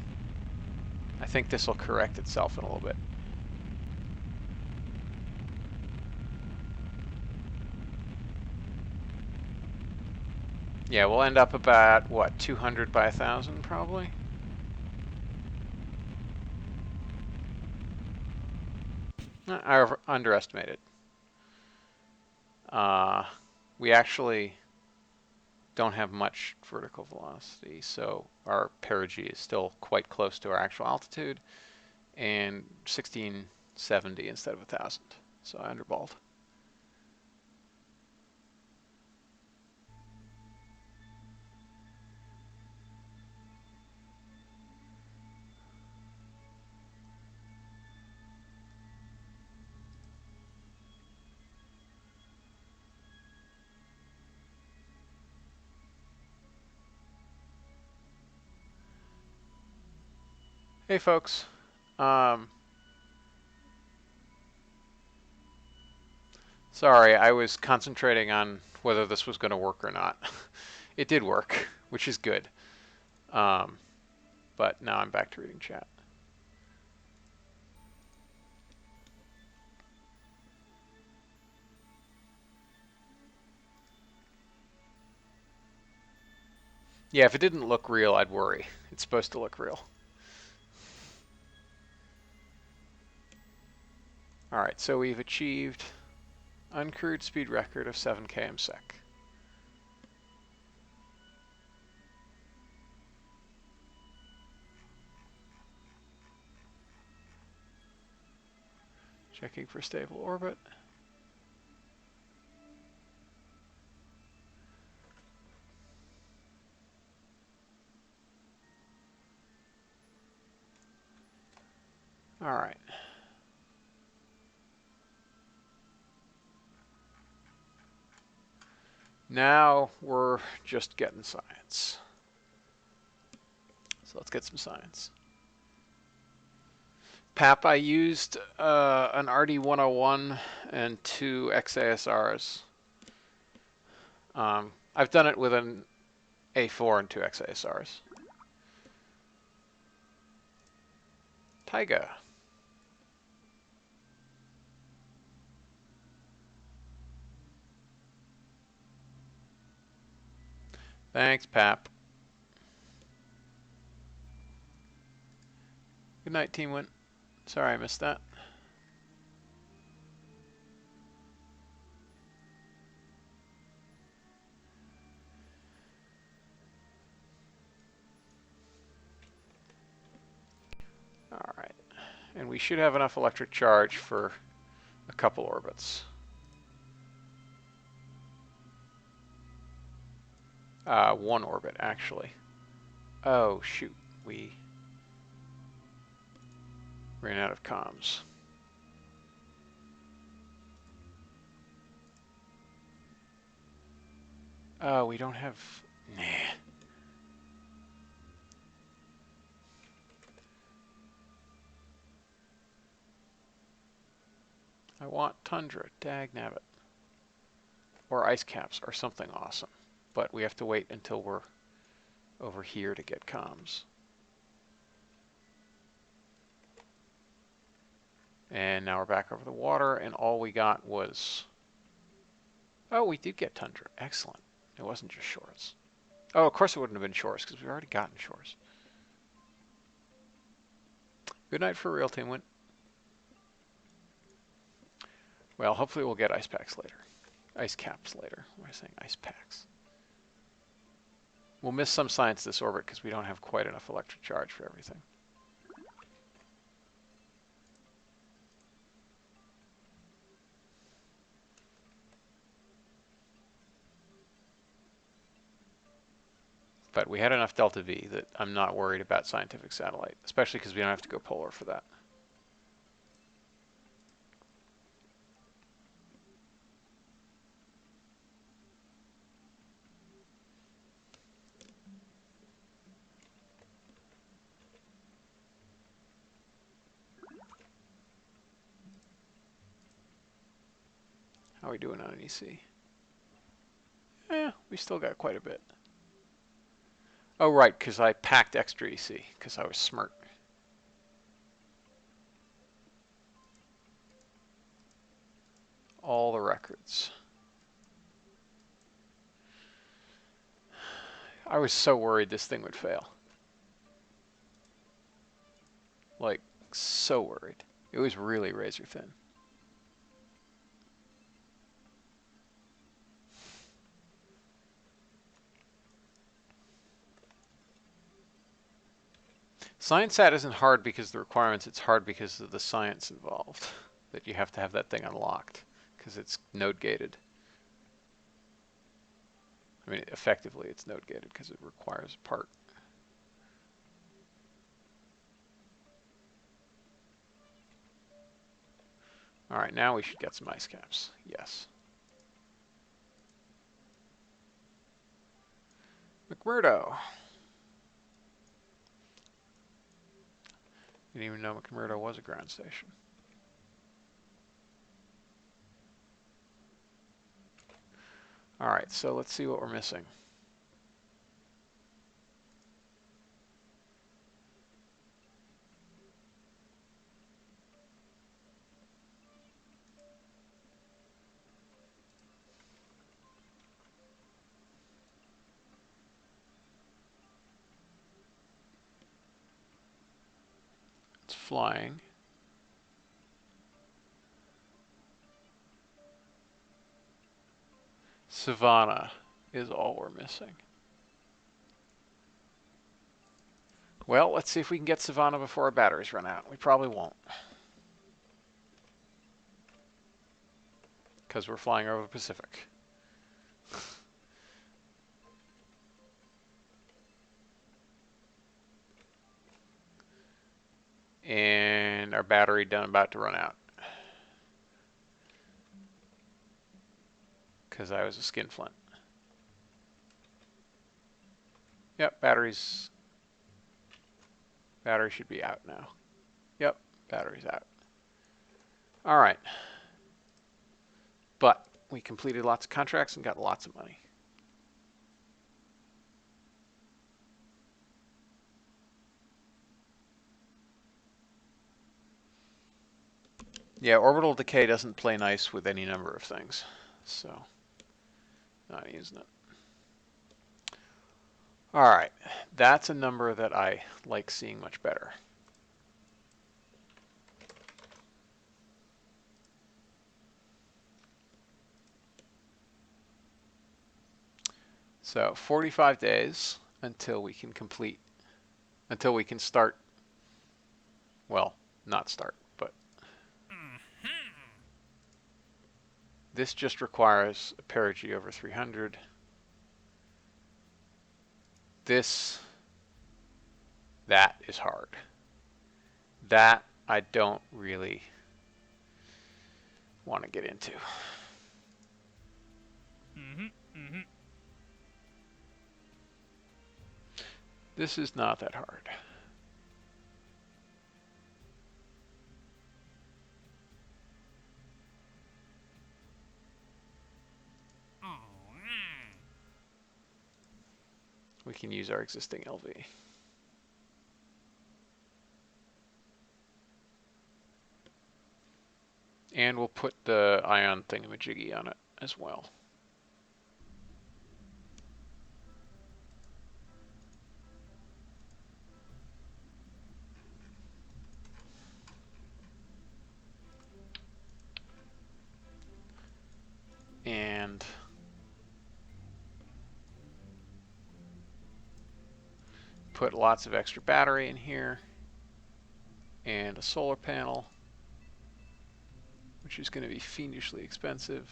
I think this will correct itself in a little bit. Yeah, we'll end up about, what, 200 by 1,000 probably? I underestimated. We actually don't have much vertical velocity, so our perigee is still quite close to our actual altitude, and 1670 instead of 1,000, so I underballed. Hey folks, sorry, I was concentrating on whether this was going to work or not. It did work, which is good. But now I'm back to reading chat. Yeah, if it didn't look real, I'd worry. It's supposed to look real. All right, so we've achieved uncrewed speed record of 7 km/sec. Checking for stable orbit. All right. Now we're just getting science. So let's get some science. PAP, I used an RD101 and 2 XASRs. I've done it with an A4 and 2 XASRs. Taiga. Thanks, Pap. Good night, Team Win. Sorry I missed that. And we should have enough electric charge for a couple orbits. One orbit, actually. Oh, shoot. We ran out of comms. Oh, we don't have... Nah. I want tundra, dagnabbit. Or ice caps, or something awesome. But we have to wait until we're over here to get comms. And now we're back over the water, and all we got was... Oh, we did get tundra. Excellent. It wasn't just shores. Oh, of course it wouldn't have been shores, because we've already gotten shores. Good night for real, Team Win. Well, hopefully we'll get ice packs later. Ice caps later. Why am I saying ice packs? We'll miss some science this orbit because we don't have quite enough electric charge for everything. But we had enough delta V that I'm not worried about scientific satellite, especially because we don't have to go polar for that. How are we doing on an EC? We still got quite a bit. Oh, right, because I packed extra EC, because I was smart. All the records. I was so worried this thing would fail. Like, so worried. It was really razor thin. ScienceSat isn't hard because of the requirements, it's hard because of the science involved. That you have to have that thing unlocked, because it's node gated. I mean, effectively it's node gated because it requires a part. All right, now we should get some ice caps. Yes. McMurdo. Didn't even know McMurdo was a ground station. All right, so let's see what we're missing. It's flying. Savannah is all we're missing. Well, let's see if we can get Savannah before our batteries run out. We probably won't. Because we're flying over the Pacific. And our battery about to run out. Because I was a skinflint. Yep, battery should be out now. Yep, battery's out. All right. But we completed lots of contracts and got lots of money. Yeah, orbital decay doesn't play nice with any number of things. So, not using it. All right, that's a number that I like seeing much better. So 45 days until we can start, well, not start, but this just requires a perigee over 300. That is hard. That I don't really want to get into. This is not that hard. We can use our existing LV. And we'll put the ion thingamajiggy on it as well. And put lots of extra battery in here and a solar panel, which is going to be fiendishly expensive.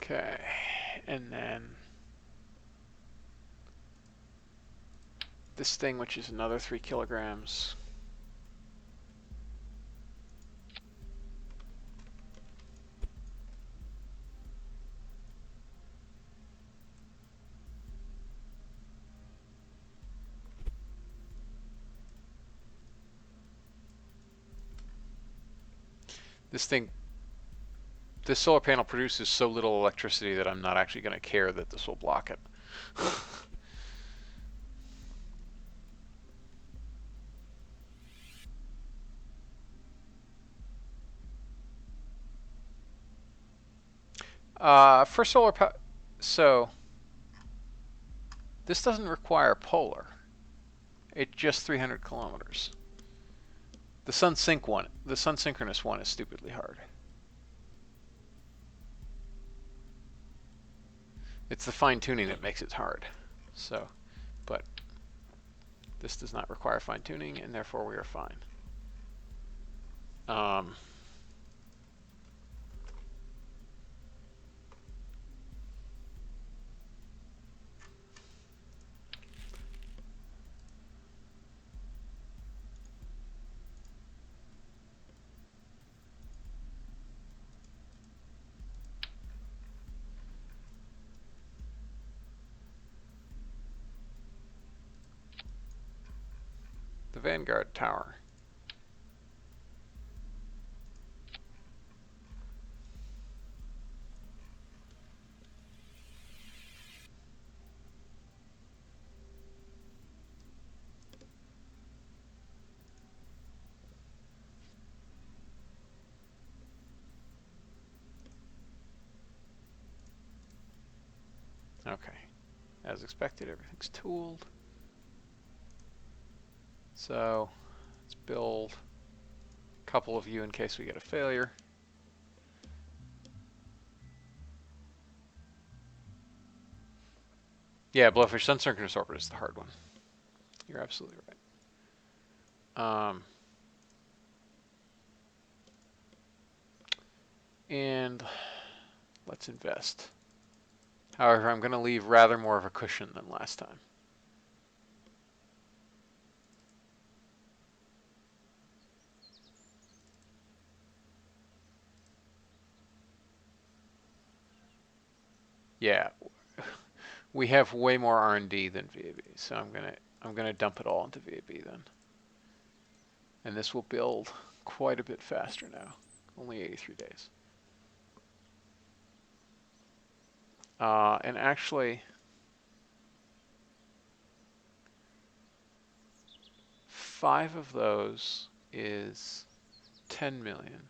Okay, and then this thing, which is another 3 kilograms. This solar panel produces so little electricity that I'm not actually going to care that this will block it. For solar power, so this doesn't require polar. It's just 300 kilometers. The sun synchronous one is stupidly hard. It's the fine tuning that makes it hard. So, but this does not require fine tuning, and therefore we are fine. The Vanguard Tower. Okay, as expected, everything's tooled. So let's build a couple of you in case we get a failure. Yeah, Blowfish Sun Synchronous Orbit is the hard one. You're absolutely right. And let's invest. However, I'm going to leave rather more of a cushion than last time. Yeah, we have way more R&D than VAB, so I'm gonna dump it all into VAB then. And this will build quite a bit faster now. Only 83 days. And actually, 5 of those is 10 million.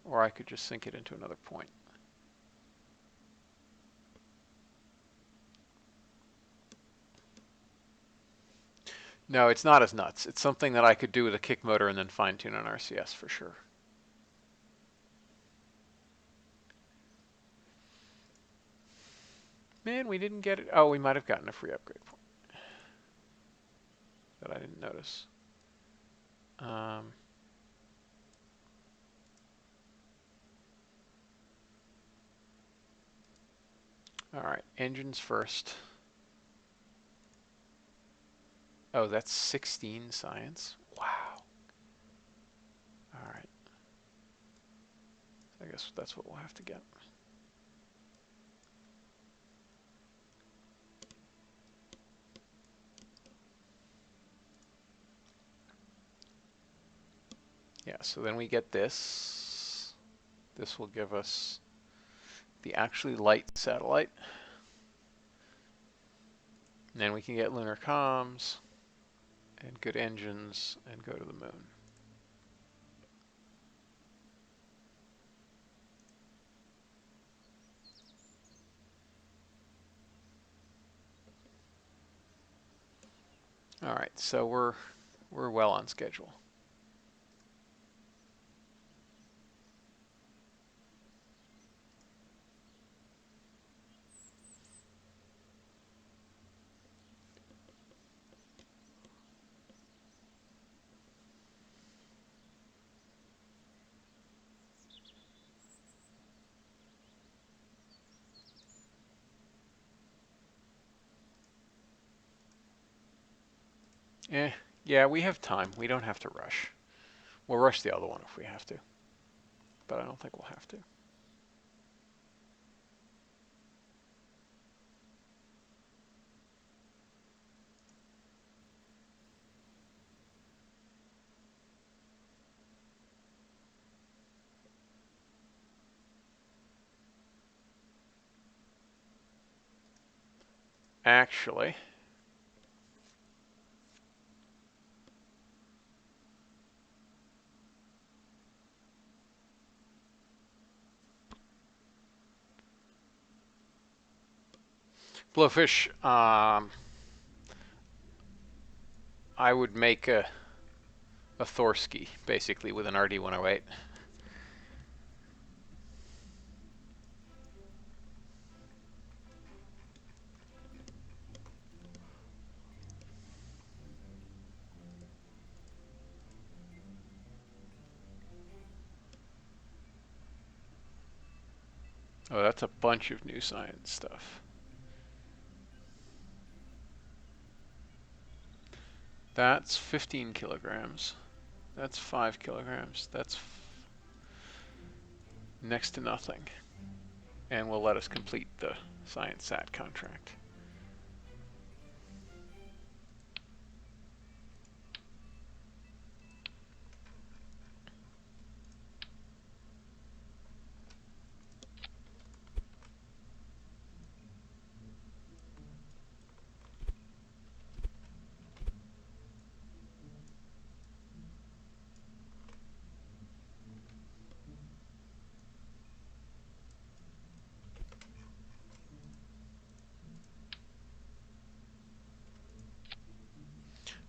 Or I could just sink it into another point. No, it's not as nuts. It's something that I could do with a kick motor and then fine tune on RCS for sure. Man, we didn't get it. Oh, we might have gotten a free upgrade point that I didn't notice. All right, engines first. Oh, that's 16 science. Wow. All right. I guess that's what we'll have to get. Yeah, so then we get this. This will give us the actually light satellite. And then we can get lunar comms and good engines and go to the moon. All right, so we're well on schedule. Yeah, we have time. We don't have to rush. We'll rush the other one if we have to, but I don't think we'll have to. Actually, Blowfish, I would make a Thorsky, basically, with an RD-108. Oh, that's a bunch of new science stuff. That's 15 kilograms. That's 5 kilograms. That's next to nothing. And will let us complete the science sat contract.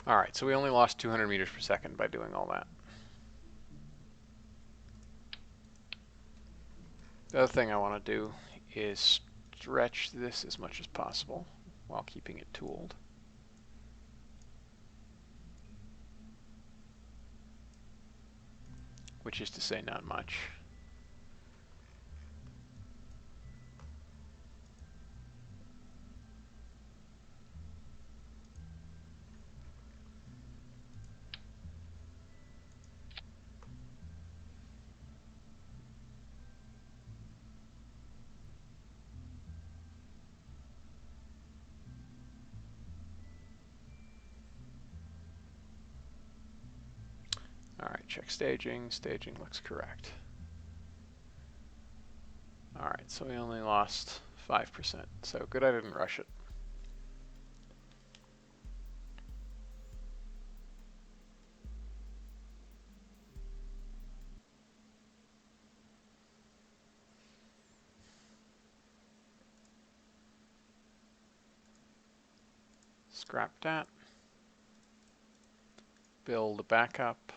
All right, so we only lost 200 meters per second by doing all that. The other thing I want to do is stretch this as much as possible while keeping it tooled. Which is to say not much. All right, check staging. Staging looks correct. All right, so we only lost 5%. So good I didn't rush it. Scrap that. build a backup,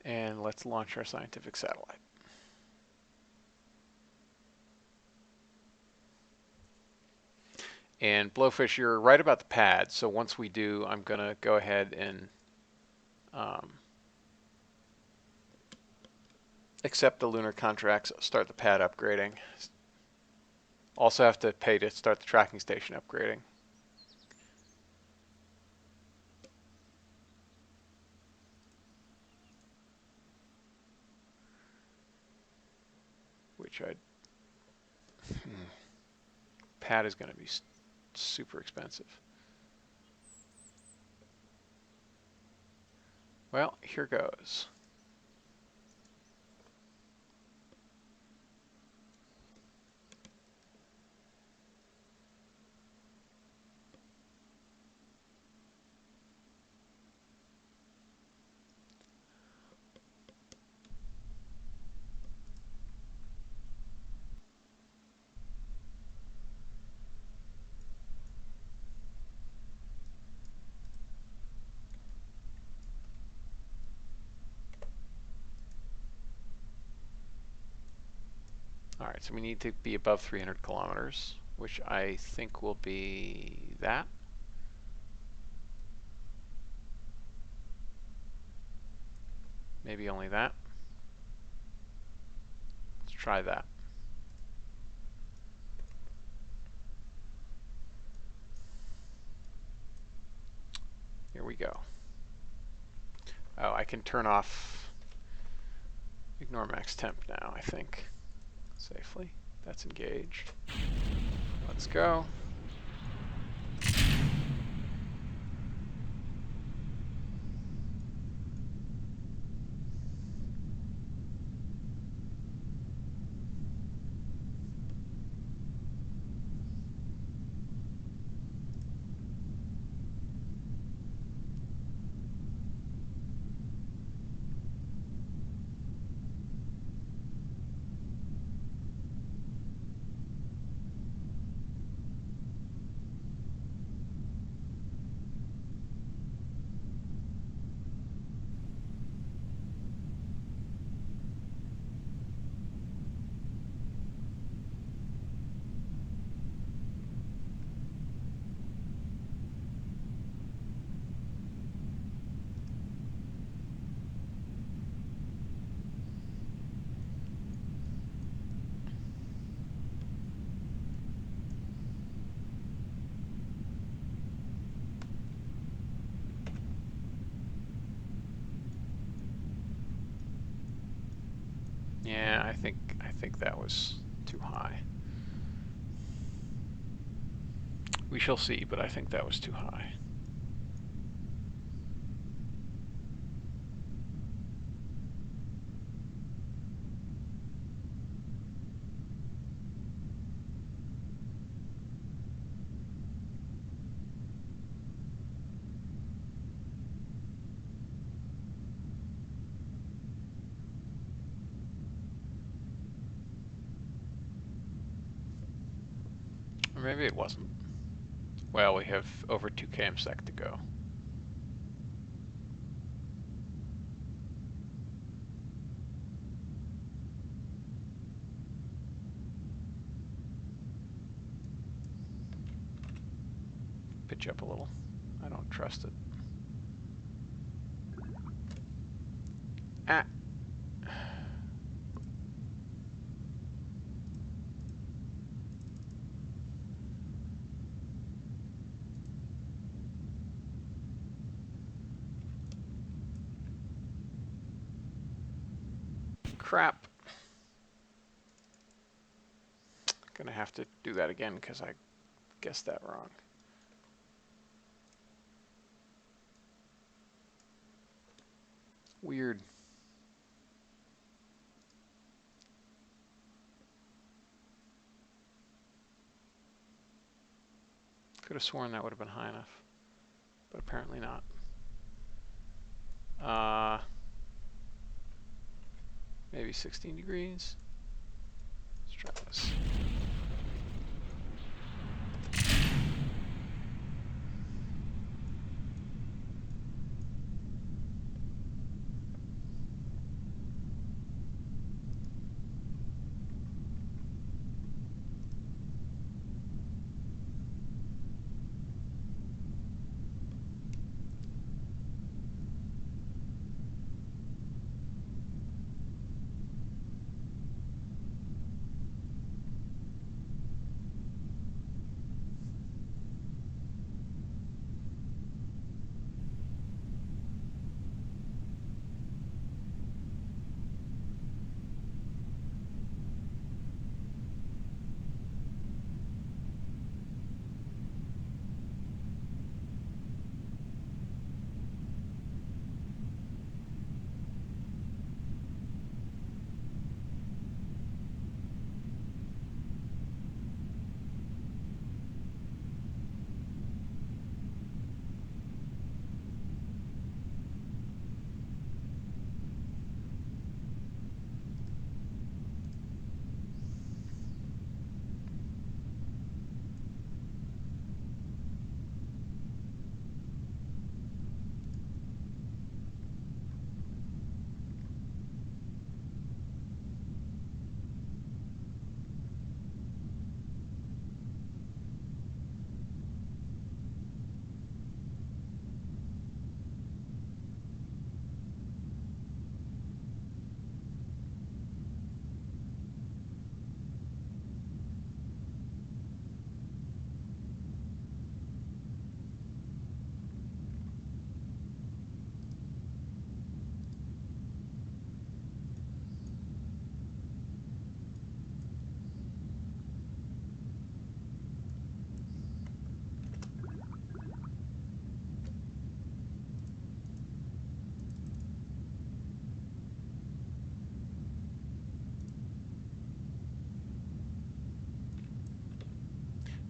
and let's launch our scientific satellite. And Blowfish, you're right about the pad. So once we do, I'm going to go ahead and accept the lunar contracts, start the pad upgrading. Also have to pay to start the tracking station upgrading. Which pad is going to be super expensive. Well, here goes. All right, so we need to be above 300 kilometers, which I think will be that. Maybe only that. Let's try that. Here we go. Oh, I can turn off ignore max temp now, I think, safely. That's engaged. Let's go. Yeah, I think that was too high. We shall see, but I think that was too high. Or maybe it wasn't. Well, we have over 2 km/sec to go. Pitch up a little. I don't trust it. Ah. Crap. Gonna have to do that again because I guessed that wrong. Weird. Could have sworn that would have been high enough, but apparently not. Maybe 16 degrees. Let's try this.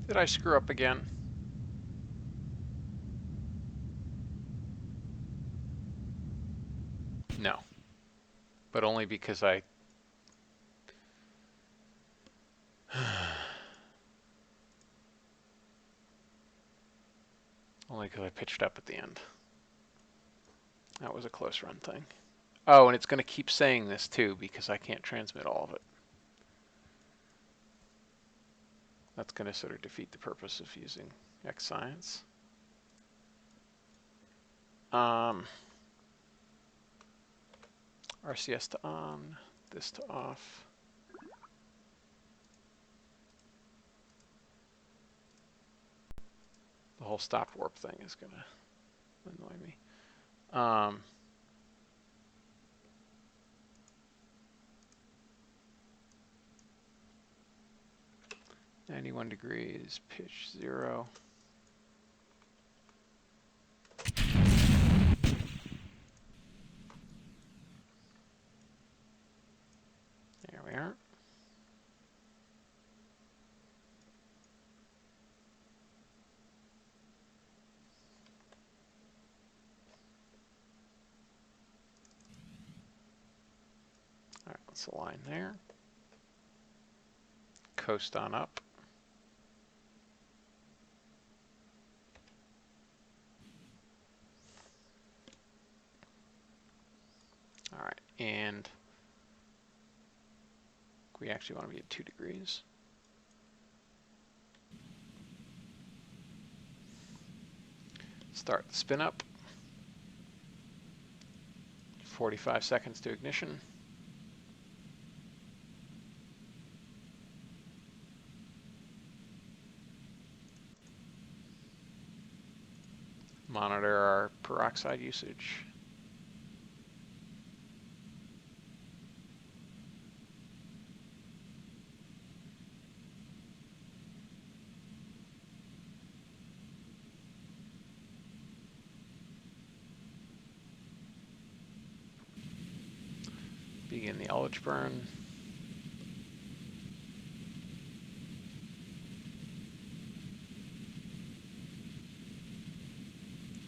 Did I screw up again? No, but only because I pitched up at the end. That was a close run thing. Oh, and it's going to keep saying this too because I can't transmit all of it. That's going to sort of defeat the purpose of using X Science. RCS to on, this to off. The whole stop warp thing is going to annoy me. 91 degrees, pitch 0. There we are. All right, let's align there. Coast on up. All right, and we actually want to be at 2 degrees. Start the spin up. 45 seconds to ignition. Monitor our peroxide usage. Begin the ullage burn.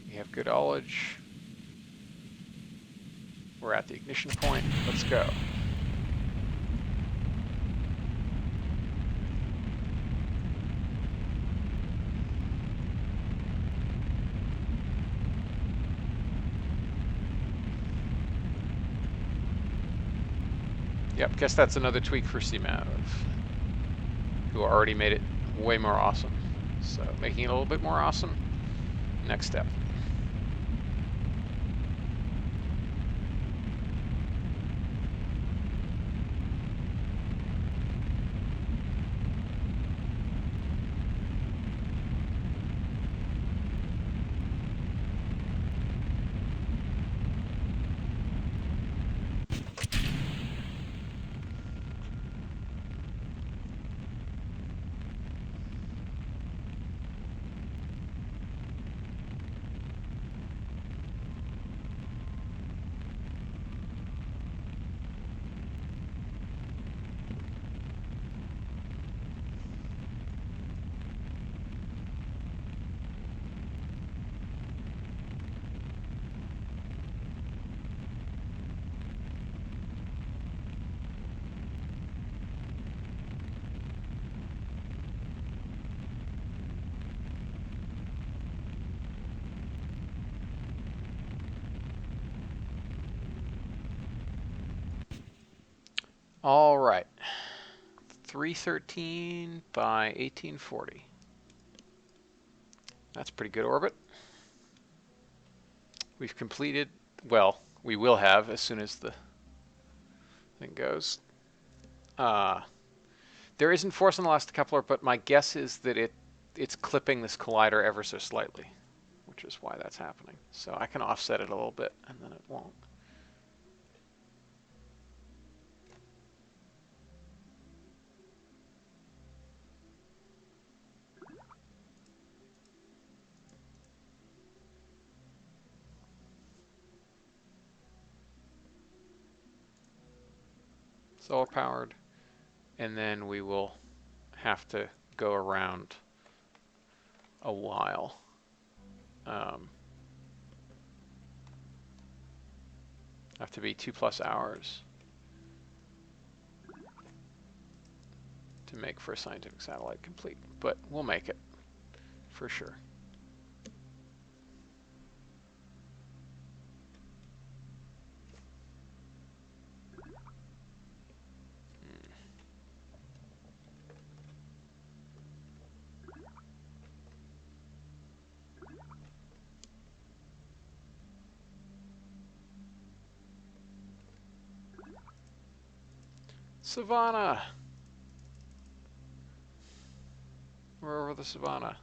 We have good ullage. We're at the ignition point. Let's go. Yep, guess that's another tweak for CMAV, who already made it way more awesome. So making it a little bit more awesome, next step. All right, 313 by 1840. That's a pretty good orbit. We've completed, well, we will have as soon as the thing goes. There isn't force on the last coupler, but my guess is that it's clipping this collider ever so slightly, which is why that's happening. So I can offset it a little bit, and then it won't. Solar powered, and then we will have to go around a while. Have to be 2+ hours to make for a scientific satellite complete, but we'll make it for sure. Savannah! We're over the savannah.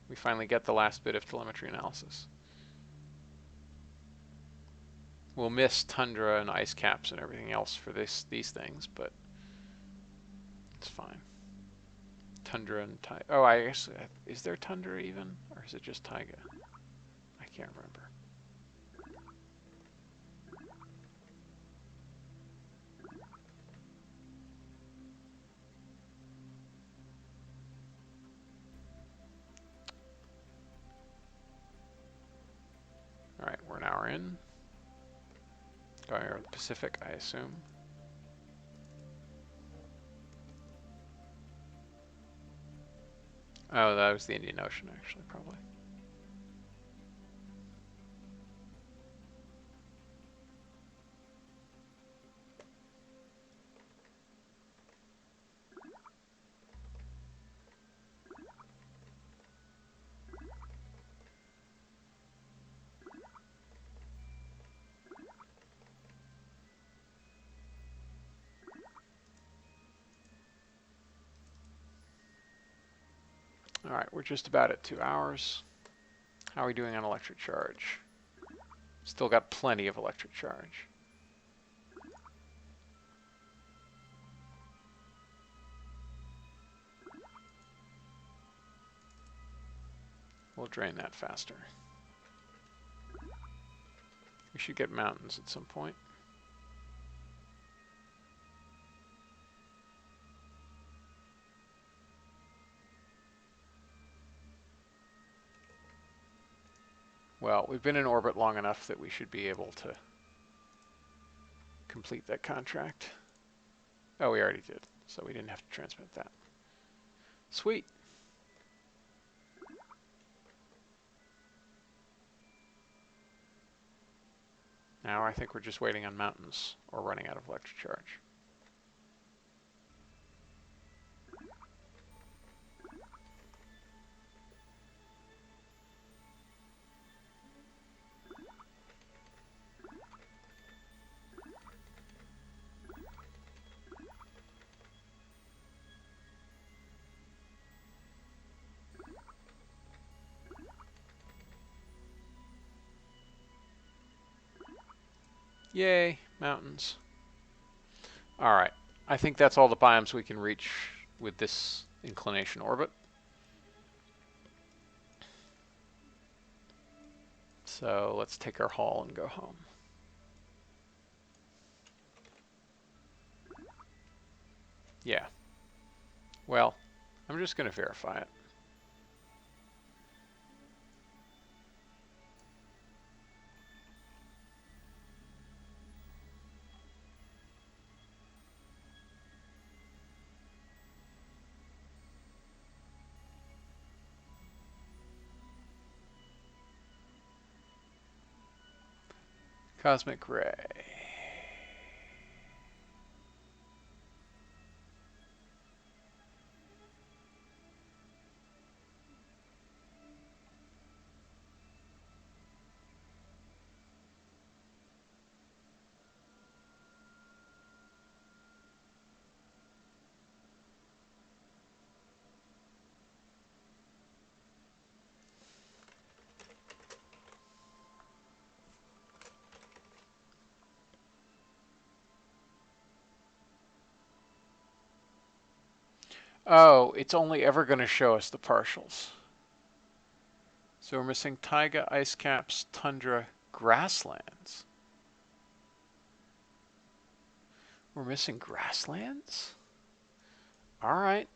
We finally get the last bit of telemetry analysis. We'll miss tundra and ice caps and everything else for these things, but it's fine. Tundra and taiga. Oh, I guess, is there tundra even? Or is it just taiga? I can't remember. All right, we're an hour in. Going over the Pacific, I assume. Oh, that was the Indian Ocean, actually, probably. All right, we're just about at 2 hours. How are we doing on electric charge? Still got plenty of electric charge. We'll drain that faster. We should get mountains at some point. Well, we've been in orbit long enough that we should be able to complete that contract. Oh, we already did, so we didn't have to transmit that. Sweet. Now I think we're just waiting on mountains or running out of electric charge. Yay, mountains. All right, I think that's all the biomes we can reach with this inclination orbit. So let's take our haul and go home. Yeah. Well, I'm just going to verify it. Cosmic ray. Oh, it's only ever going to show us the partials. So we're missing taiga, ice caps, tundra, grasslands. We're missing grasslands? All right.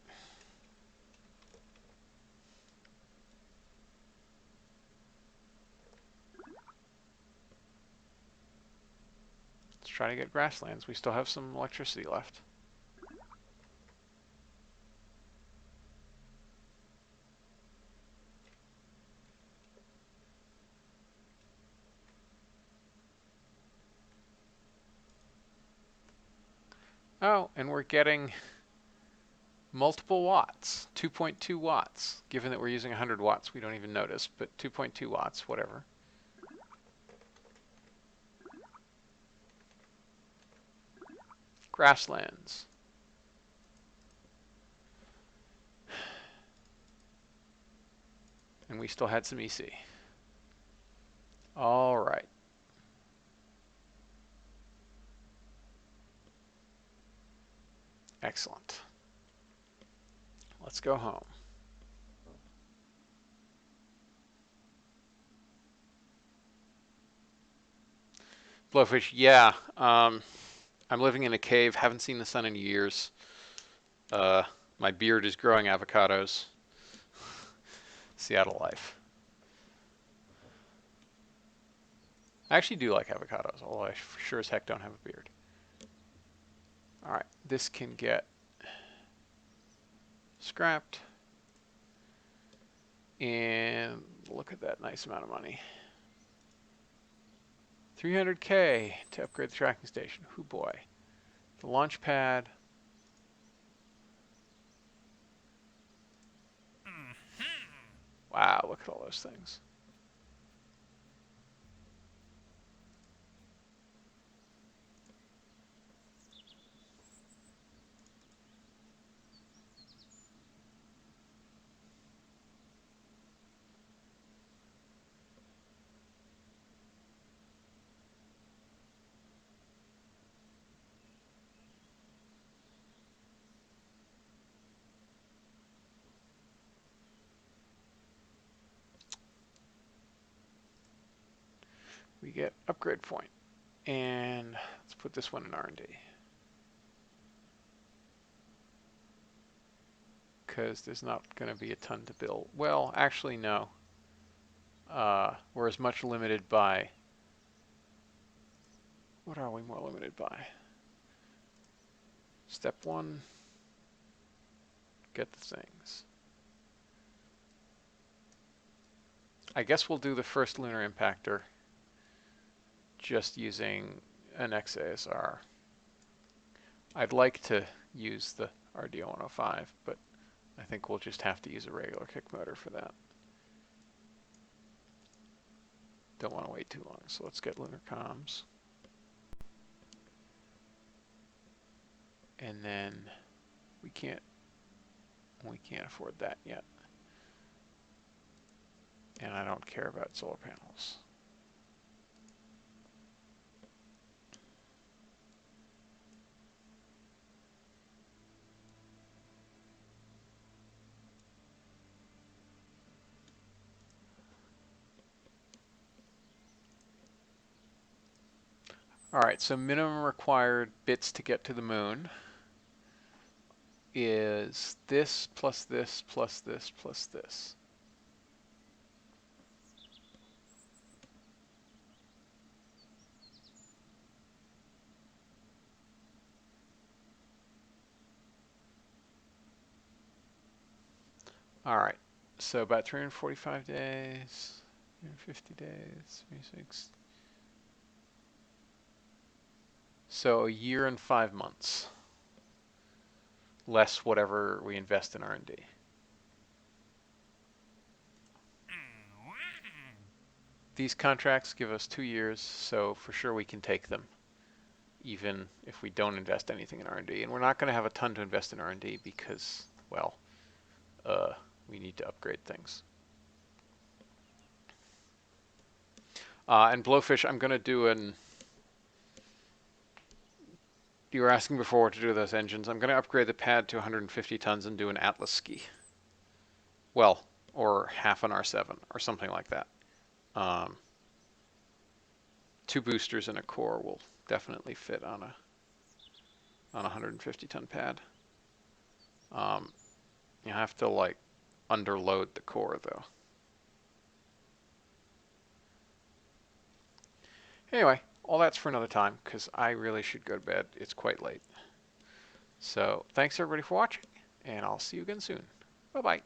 try to get grasslands. We still have some electricity left. Oh, and we're getting multiple watts, 2.2 watts. Given that we're using 100 watts, we don't even notice, but 2.2 watts, whatever. Grasslands. And we still had some EC. All right. Excellent. Let's go home. Blowfish, yeah. I'm living in a cave, haven't seen the sun in years. My beard is growing avocados. Seattle life. I actually do like avocados, although I sure as heck don't have a beard. All right, this can get scrapped. And look at that nice amount of money. 300K to upgrade the tracking station. Hoo boy. The launch pad. Wow, look at all those things. We get upgrade point. And let's put this one in R&D. Because there's not going to be a ton to build. Well, actually, no. We're as much limited by... What are we more limited by? Step 1, get the things. I guess we'll do the first lunar impactor just using an XASR. I'd like to use the RD-105, but I think we'll just have to use a regular kick motor for that. Don't want to wait too long, so let's get lunar comms. And then we can't afford that yet. And I don't care about solar panels. All right, so minimum required bits to get to the moon is this plus this plus this plus this. All right, so about 345 days, 350 days, 36. So a year and 5 months, less whatever we invest in R&D. These contracts give us 2 years, so for sure we can take them, even if we don't invest anything in R&D. And we're not going to have a ton to invest in R&D because, well, we need to upgrade things. And Blowfish, I'm going to do an... You were asking before what to do with those engines. I'm going to upgrade the pad to 150 tons and do an Atlas ski. Well, or half an R7 or something like that. 2 boosters and a core will definitely fit on a 150 ton pad. You have to like underload the core though. Anyway, all that's for another time because I really should go to bed. It's quite late. So thanks everybody for watching, and I'll see you again soon. Bye-bye.